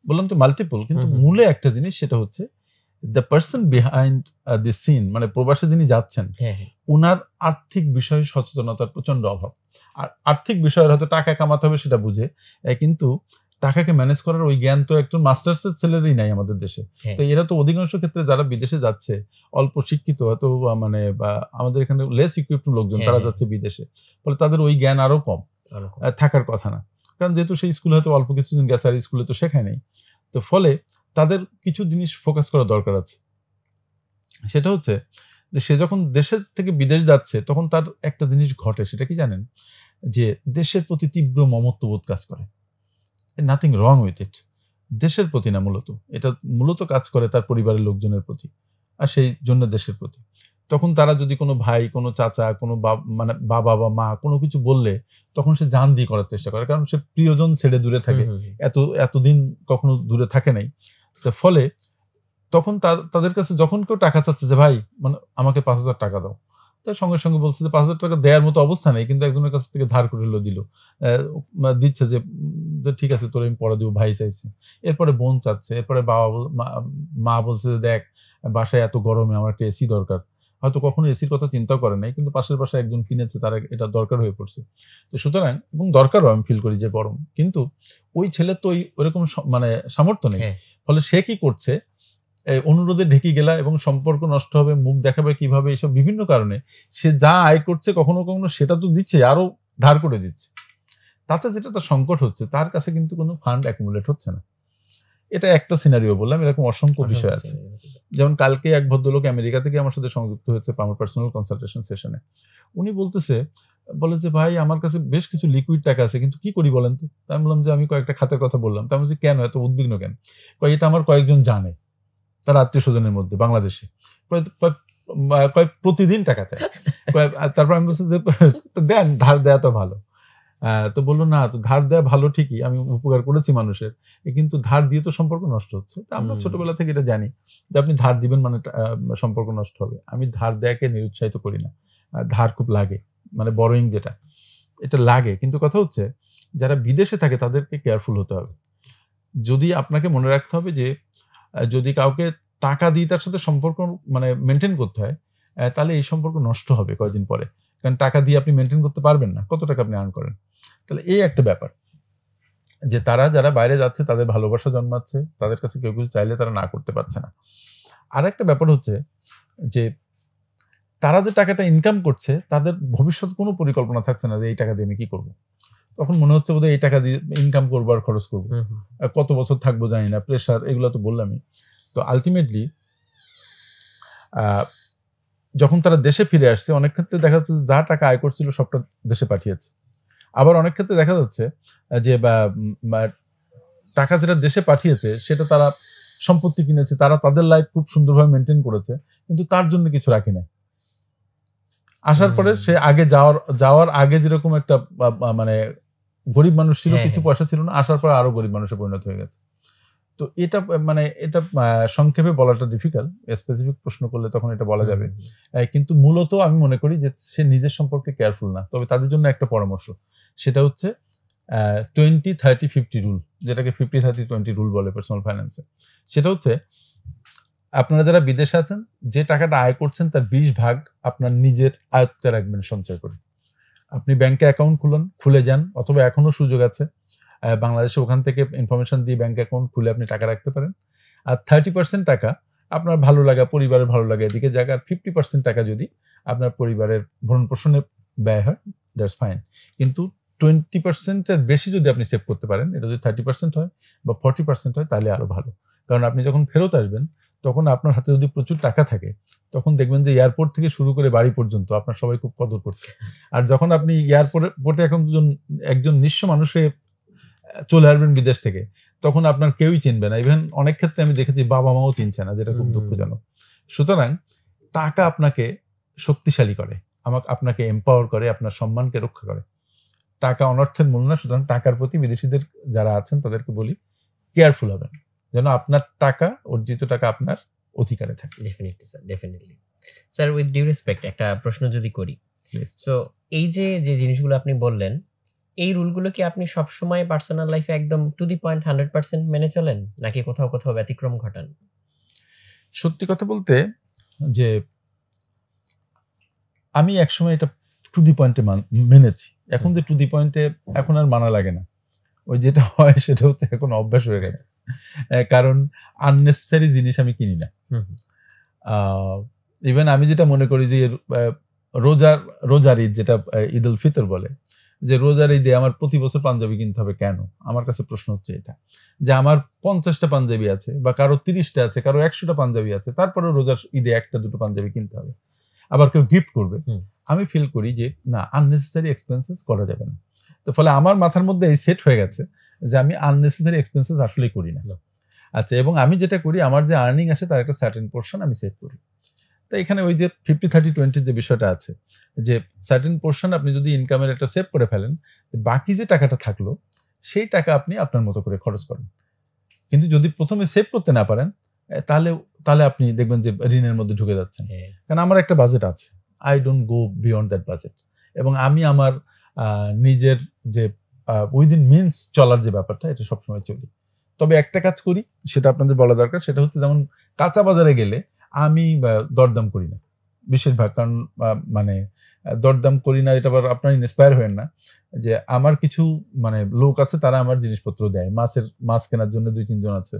S1: বললাম তো মাল্টিপল, কিন্তু মূলে একটা জিনিস, সেটা হচ্ছে the person behind the scene, মানে প্রবাসে যিনি যাচ্ছেন ওনার আর্থিক বিষয়ে সচেতনতার প্রচন্ড অভাব। আর আর্থিক বিষয়ের হয়তো টাকা কামাতে হবে সেটা বুঝে, কিন্তু টাকাকে ম্যানেজ করার ওই জ্ঞান তো একজন মাস্টার্সের ছেলেরই নাই আমাদের দেশে। তো এরা তো অধিকাংশ ক্ষেত্রে যারা বিদেশে যাচ্ছে অল্প শিক্ষিত, হয়তো মানে বা আমাদের এখানে লেস ইকুইপড লোকজন, তারা যাচ্ছে বিদেশে, ফলে তাদের ওই জ্ঞান আরো কম থাকার কথা না, কারণ যেহেতু সেই স্কুলে হয়তো অল্প কিছুদিন গেছে আর স্কুলে তো শেখায় নেই। তো ফলে তাদের কিছু জিনিস ফোকাস করা দরকার আছে। সেটা হচ্ছে যে সে যখন দেশের থেকে বিদেশ যাচ্ছে তখন তার একটা জিনিস ঘটে, সেটা কি জানেন, যে দেশের প্রতি তীব্র মমত্ববোধ কাজ করে। নাথিং রং উইথ ইট, দেশের প্রতি না, মূলত এটা মূলত কাজ করে তার পরিবারের লোকজনের প্রতি, আর সেই জন্য দেশের প্রতি। তখন তারা যদি কোনো ভাই, কোনো চাচা, কোনো মানে বাবা বা মা কোনো কিছু বললে তখন সে জান দিয়ে করার চেষ্টা করে, কারণ সে প্রিয়জন ছেড়ে দূরে থাকে, এতদিন কখনো দূরে থাকে নাই। তো ফলে তখন তাদের কাছে যখন কেউ টাকা চাচ্ছে যে ভাই মানে আমাকে 5,000 টাকা দাও, তার সঙ্গে সঙ্গে বলছে যে 5,000 টাকা দেওয়ার মতো অবস্থা নেই, কিন্তু একজনের কাছ থেকে ধার করে দিল, দিচ্ছে যে ঠিক আছে তোর আমি পরে দিব, ভাই চাইছে। এরপরে বোন চাচ্ছে, এরপরে মা বলছে যে দেখ বাসায় এত গরমে আমার একটা এসি দরকার, হয়তো কখনো এসির কথা চিন্তাও করে নাই, কিন্তু পাশের বাসায় একজন কিনেছে, তার এটা দরকার হয়ে পড়ছে। তো সুতরাং, এবং দরকারও আমি ফিল করি যে গরম, কিন্তু ওই ছেলের তো ওইরকম মানে সামর্থ্য নেই। ফলে সে কি করছে, অনুরোধে ঢেকে গেলা এবং সম্পর্ক নষ্ট হবে, মুখ দেখাবে কিভাবে, এইসব বিভিন্ন কারণে সে যা আয় করছে কখনো কখনো সেটা তো দিচ্ছে, আরো ধার করে দিচ্ছে। তাতে যেটা তার সংকট হচ্ছে, তার কাছে কিন্তু কোনো ফান্ড অ্যাকুমুলেট হচ্ছে না। এটা একটা সিনারিও বললাম, এরকম অসংখ্য বিষয় আছে। যেমন কালকে এক ভদ্রলোক আমেরিকা থেকে আমার সাথে সংযুক্ত হয়েছে আমার পার্সোনাল কনসালটেশন সেশনে। উনি বলে যে ভাই আমার কাছে বেশ কিছু লিকুইড টাকা আছে, কিন্তু কি করি বলেন তো। আমি বললাম যে আমি কয়েকটা খাতের কথা বললাম। আমি বলছি কেন এত উদ্বিগ্ন কেন? এটা আমার কয়েকজন জানে, তার আত্মীয় স্বজনের মধ্যে বাংলাদেশে, প্রতিদিন টাকা চায়। তারপর আমি বলছি যে দেন, ধার দেয়া তো ভালো। তো বললো না, তো ধার দেয়া ভালো ঠিকই, আমি উপকার করেছি মানুষের, কিন্তু ধার দিয়ে তো সম্পর্ক নষ্ট হচ্ছে। আমরা ছোটবেলা থেকে এটা জানি যে আপনি ধার দিবেন মানে সম্পর্ক নষ্ট হবে। আমি ধার দেয়াকে নিরুৎসাহিত করি না, ধার খুব লাগে, মানে বরোইং যেটা, এটা লাগে। কিন্তু কথা হচ্ছে যারা বিদেশে থাকে তাদেরকে কেয়ারফুল হতে হবে। যদি আপনাকে মনে রাখতে হবে যে যদি কাউকে টাকা দিয়ে তার সাথে সম্পর্ক মানে মেনটেন করতে হয়, তাহলে এই সম্পর্ক নষ্ট হবে কয়েকদিন পরে, কারণ টাকা দিয়ে আপনি মেনটেন করতে পারবেন না, কত টাকা আপনি আর্ন করেন। তাহলে এই একটা ব্যাপার যে তারা যারা বাইরে যাচ্ছে তাদের ভালোবাসা জন্মাচ্ছে, তাদের কাছে কেউ কিছু চাইলে তারা না করতে পারছে না। আর একটা ব্যাপার হচ্ছে যে তারা যে টাকাটা ইনকাম করছে তাদের ভবিষ্যৎ কোনো পরিকল্পনা থাকছে না যে এই টাকা দিয়ে আমি কি করবো। তখন মনে হচ্ছে বোধহয় এই টাকা দিয়ে ইনকাম করবো আর খরচ করবো, কত বছর থাকবো জানি না, প্রেশার, এগুলো তো বললামই। তো আলটিমেটলি যখন তারা দেশে ফিরে আসছে, অনেক ক্ষেত্রে দেখা যাচ্ছে যা টাকা আয় করছিল সবটা দেশে পাঠিয়েছে। আবার অনেক ক্ষেত্রে দেখা যাচ্ছে যে টাকা যেটা দেশে পাঠিয়েছে সেটা তারা সম্পত্তি কিনেছে, তারা তাদের লাইফ খুব সুন্দরভাবে মেনটেন করেছে, কিন্তু তার জন্য কিছু রাখি নাই। আসার পরে সে আগে যাওয়ার আগে যেরকম একটা মানে গরিব মানুষ ছিল, কিছু পয়সা ছিল না, আসার পর আরো গরিব মানুষে পরিণত হয়ে গেছে। তো এটা মানে এটা সংক্ষেপে বলাটা ডিফিকাল্ট, স্পেসিফিক প্রশ্ন করলে তখন এটা বলা যাবে। কিন্তু মূলত আমি মনে করি যে সে নিজের সম্পর্কে কেয়ারফুল না। তবে তাদের জন্য একটা পরামর্শ, সেটা হচ্ছে 20-30-50 রুল, যেটাকে 50-30-20 রুল বলে পার্সোনাল ফাইন্যান্সে। সেটা হচ্ছে আপনারা যারা বিদেশে আছেন, যে টাকাটা আয় করছেন তার 20 ভাগ আপনার নিজের আয়ত্তে রাখবেন সঞ্চয় করে। আপনি ব্যাংকে অ্যাকাউন্ট খুলে যান, অথবা এখনো সুযোগ আছে বাংলাদেশে, ওখান থেকে ইনফরমেশন দিয়ে ব্যাংক অ্যাকাউন্ট খুলে আপনি টাকা রাখতে পারেন। আর 30% টাকা আপনার ভালো লাগা, পরিবারের ভালো লাগা এদিকে জায়গা, আর 50% টাকা যদি আপনার পরিবারের ভরণ পোষণে ব্যয় হয়, দ্যাটস ফাইন। কিন্তু 20%-এর বেশি যদি আপনি সেভ করতে পারেন, এটা যদি 30% হয় বা 40% হয়, তাহলে আরো ভালো। কারণ আপনি যখন ফেরত আসবেন তখন আপনার হাতে যদি প্রচুর টাকা থাকে, তখন দেখবেন যে এয়ারপোর্ট থেকে শুরু করে বাড়ি পর্যন্ত আপনার সবাই খুব কদর করছে। আর যখন আপনি এয়ারপোর্টে এখন একজন নিঃস্ব মানুষে চলে আসবেন বিদেশ থেকে, তখন আপনার কেউই চিনবে না। ইভেন অনেক ক্ষেত্রে আমি দেখেছি বাবা মাও চিনছে না, যেটা খুব দুঃখজনক। সুতরাং টাকা আপনাকে শক্তিশালী করে, আপনাকে এম্পাওয়ার করে, আপনার সম্মানকে রক্ষা করে। টাকা অনর্থের মূল না। সুতরাং টাকার প্রতি বিদেশিদের যারা আছেন তাদেরকে বলি কেয়ারফুল হবেন, যেন আপনার টাকা, অর্জিত টাকা আপনার অধিকারে থাকে।
S2: Definitely sir, definitely sir. With due respect একটা প্রশ্ন যদি করি, সো এই যে জিনিসগুলো আপনি বললেন, এই রুলগুলো কি আপনি সবসময় পার্সোনাল লাইফে একদম টু দি পয়েন্ট 100% মেনে চলেন, নাকি কোথাও কোথাও ব্যতিক্রম ঘটান?
S1: সত্যি কথা বলতে যে আমি একসময় এটা টু দি পয়েন্টে মেনেছি। এখন যে টু দি পয়েন্টে এখন আর মানা লাগে না। ওই যেটা হয় সেটা হচ্ছে এখন অভ্যাস হয়ে গেছে। কারণ আননেসেসারি জিনিস আমি কিনি না। ইভেন আমি যেটা মনে করি যে রোজার ঈদ, যেটা ঈদ উল ফিতর বলে, যে রোজার ঈদে আমার প্রতি বছর পাঞ্জাবি কিনতে হবে কেন? আমার কাছে প্রশ্ন হচ্ছে এটা, যে আমার 50টা পাঞ্জাবি আছে বা কারো 30টা আছে, কারো 100টা পাঞ্জাবি আছে, তারপরে রোজার ঈদে একটা দুটো পাঞ্জাবি কিনতে হবে, আবার কেউ গিফট করবে। আমি ফিল করি যে না, আননেসেসারি এক্সপেন্সেস করা যাবে না। তো ফলে আমার মাথার মধ্যে এই সেট হয়ে গেছে যে আমি আননেসেসারি এক্সপেন্সেস আসলেই করি না। আচ্ছা, এবং আমি যেটা করি, আমার যে আর্নিং আসে তার একটা সার্টেন পোর্শন আমি সেভ করি। তো এখানে ওই যে 50-30-20 যে বিষয়টা আছে, যে সার্টেন পোর্শন আপনি যদি ইনকামের একটা সেভ করে ফেলেন, বাকি যে টাকাটা থাকলো সেই টাকা আপনি আপনার মতো করে খরচ করেন। কিন্তু যদি প্রথমে সেভ করতে না পারেন, তাহলে আপনি দেখবেন যে ঋণের মধ্যে ঢুকে যাচ্ছেন। কারণ আমার একটা বাজেট আছে, I don't go beyond that budget. এবং আমি আমার নিজের যে উইদিন মিনস চলার যে ব্যাপারটা, এটা সবসময় চলি। তবে একটা কাজ করি, সেটা আপনাদের বলা দরকার, সেটা হচ্ছে যেমন কাঁচা বাজারে গেলে আমি দরদাম করি না বেশিরভাগ। কারণ মানে দরদাম করি না, এটা আবার আপনার ইন্সপায়ার হবেন না, যে আমার কিছু মানে লোক আছে, তারা আমার জিনিসপত্র দেয়। মাছ কেনার জন্য 2-3 জন আছে,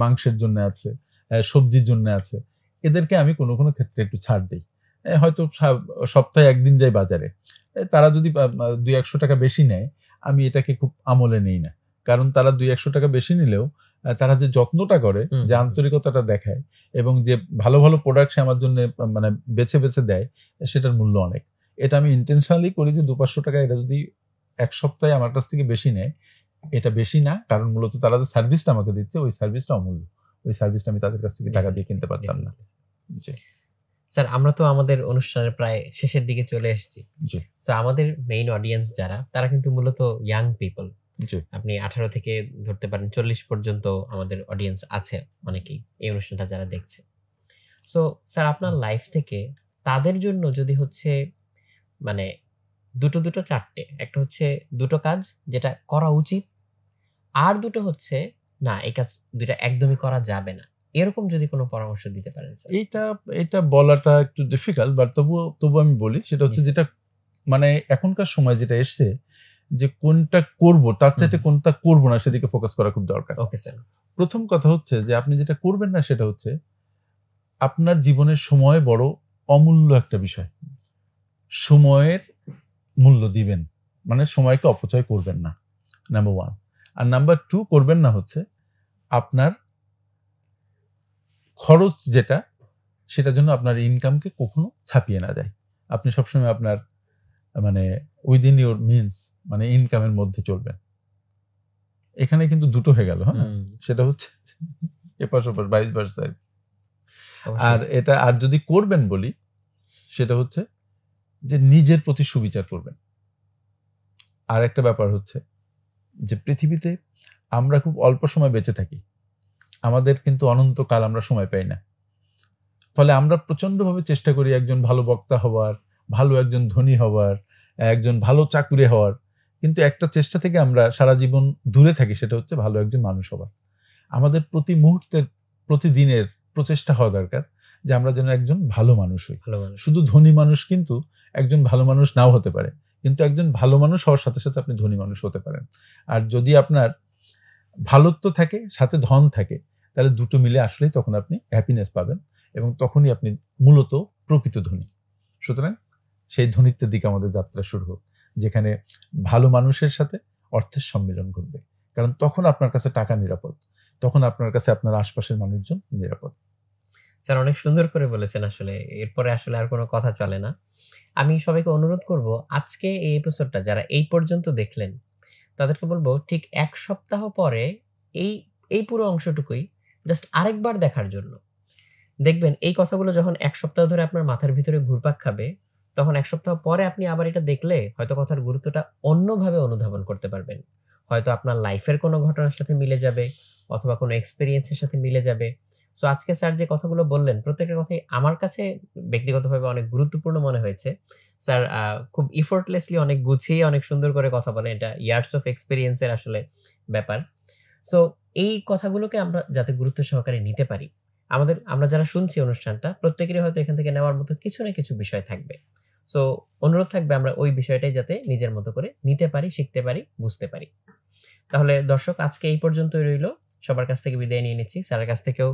S1: মাংসের জন্য আছে, সবজির জন্য আছে। এদেরকে আমি কোনো কোনো ক্ষেত্রে একটু ছাড় দিই। হয়তো সপ্তাহে একদিন যাই বাজারে, তারা যদি 200-100 টাকা বেশি নেয়, আমি এটাকে খুব আমলে নেই না। কারণ তারা 200-100 টাকা বেশি নিলেও তারা যে যত্নটা করে, যে আন্তরিকতাটা দেখায়, এবং যে ভালো ভালো প্রোডাক্ট সে আমার জন্য মানে বেছে বেছে দেয়, সেটার মূল্য অনেক। এটা আমি ইন্টেনশনালি করি যে 200-500 টাকা এটা যদি এক সপ্তাহে আমার কাছ থেকে বেশি নেয়, এটা বেশি না, কারণ মূলত তারা যে সার্ভিসটা আমাকে দিচ্ছে, ওই সার্ভিসটা অমূল্য। ওই সার্ভিসটা আমি তাদের কাছ থেকে টাকা দিয়ে কিনতে পারতাম না।
S2: স্যার, আমরা তো আমাদের অনুষ্ঠানের প্রায় শেষের দিকে চলে এসেছি। তো আমাদের মেইন অডিয়েন্স যারা, তারা কিন্তু মূলত ইয়াং পিপল। আপনি 18 থেকে ধরতে পারেন 40 পর্যন্ত আমাদের অডিয়েন্স আছে অনেকেই এই অনুষ্ঠানটা যারা দেখছে। সো স্যার, আপনার লাইফ থেকে তাদের জন্য যদি হচ্ছে মানে দুটো চারটে, একটা হচ্ছে দুটো কাজ যেটা করা উচিত, আর দুটো হচ্ছে না এই কাজ দুইটা একদমই করা যাবে না, এরকম যদি কোনো পরামর্শ দিতে পারেন স্যার।
S1: এটা বলাটা একটু ডিফিকাল্ট, বাট তবু আমি বলি, সেটা হচ্ছে যেটা মানে এখনকার সময় যেটা এসছে, যে কোনটা করব তার চাইতে কোনটা করব না সেদিকে ফোকাস করা খুব দরকার।
S2: Okay sir.
S1: প্রথম কথা হচ্ছে যে আপনি যেটা করবেন না, সেটা হচ্ছে আপনার জীবনের সময় বড় অমূল্য একটা বিষয়। সময়ের মূল্য দিবেন, মানে সময়কে অপচয় করবেন না, নাম্বার 1। আর নাম্বার 2 করবেন না হচ্ছে আপনার খরচ যেটা, সেটার জন্য আপনার ইনকামকে কখনো ছাপিয়ে না যায়। আপনি সবসময় আপনার মানে উইদিন ইউর মিনস, মানে ইনকামের মধ্যে চলবেন। এখানে কিন্তু দুটো হয়ে গেল, হ্যাঁ, সেটা হচ্ছে এপাশ ওপাশ 22%। আর এটা আর যদি করবেন বলি, সেটা হচ্ছে যে নিজের প্রতি সুবিচার করবেন। আর একটা ব্যাপার হচ্ছে যে পৃথিবীতে আমরা খুব অল্প সময় বেঁচে থাকি, আমাদের কিন্তু অনন্তকাল আমরা সময় পাই না। ফলে আমরা প্রচন্ডভাবে চেষ্টা করি একজন ভালো বক্তা হওয়ার, ভালো একজন ধনী হওয়ার, একজন ভালো চাকুরে হওয়ার, কিন্তু একটা চেষ্টা থেকে আমরা সারা জীবন দূরে থাকি, সেটা হচ্ছে ভালো একজন মানুষ হওয়ার। আমাদের প্রতি মুহূর্তের প্রতিদিনের প্রচেষ্টা হওয়া দরকার যে আমরা যেন একজন ভালো মানুষ হই। শুধু ধনী মানুষ কিন্তু একজন ভালো মানুষ নাও হতে পারে, কিন্তু একজন ভালো মানুষ হওয়ার সাথে সাথে আপনি ধনী মানুষ হতে পারেন। আর যদি আপনার ভালোত্ব থাকে, সাথে ধন থাকে, তাহলে দুটো মিলে আসলেই তখন আপনি হ্যাপিনেস পাবেন, এবং তখনই আপনি মূলত প্রকৃত ধনী। সুতরাং সেই ধনীত্বের দিকে আমাদের যাত্রা শুরু হোক, যেখানে ভালো মানুষের সাথে অর্থের সম্মিলন ঘটবে। কারণ তখন আপনার কাছে টাকা নিরাপদ, তখন আপনার কাছে আপনার আশপাশের মানুষজন নিরাপদ।
S2: স্যার, অনেক সুন্দর করে বলেছেন। আসলে এরপরে আসলে আর কোনো কথা চলে না। আমি সবাইকে অনুরোধ করব, আজকে এই এপিসোডটা যারা এই পর্যন্ত দেখলেন, তাদেরকে বলবো ঠিক 1 সপ্তাহ পরে এই পুরো অংশটুকুই জাস্ট আরেকবার দেখার জন্য। দেখবেন এই কথাগুলো যখন 1 সপ্তাহ ধরে আপনার মাথার ভিতরে ঘুরপাক খাবে, তখন 1 সপ্তাহ পরে আপনি আবার এটা দেখলে হয়তো কথার গুরুত্বটা অন্যভাবে অনুধাবন করতে পারবেন। হয়তো আপনার লাইফের কোনো ঘটনার সাথে মিলে যাবে, অথবা কোনো এক্সপেরিয়েন্সের সাথে মিলে যাবে। সো আজকে স্যার যে কথাগুলো বললেন, প্রত্যেকটা কথাই আমার কাছে ব্যক্তিগতভাবে অনেক গুরুত্বপূর্ণ মনে হয়েছে। স্যার খুব ইফোর্টলেসলি অনেক গুছিয়ে অনেক সুন্দর করে কথা বলেন। এটা ইয়ার্স অফ এক্সপেরিয়েন্স এর আসলে ব্যাপার। সো এই কথাগুলোকে আমরা যাতে গুরুত্ব সহকারে নিতে পারি, আমরা যারা শুনছি অনুষ্ঠানটা প্রত্যেকেরই হয়তো এখান থেকে নেওয়ার মতো কিছু না কিছু বিষয় থাকবে। সো অনুরোধ থাকবে আমরা ওই বিষয়টাই যাতে নিজের মতো করে নিতে পারি, শিখতে পারি, বুঝতে পারি। তাহলে দর্শক আজকে এই পর্যন্তই রইলো। সবার কাছ থেকে বিদায় নিয়ে নিচ্ছি। স্যারের কাছ থেকেও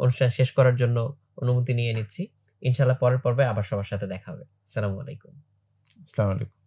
S2: অনুষ্ঠান শেষ করার জন্য অনুমতি নিয়ে নিচ্ছি। ইনশাআল্লাহ পরের পর্বে আবার সবার সাথে দেখা হবে। আসসালামু আলাইকুম।
S1: আসসালামু আলাইকুম।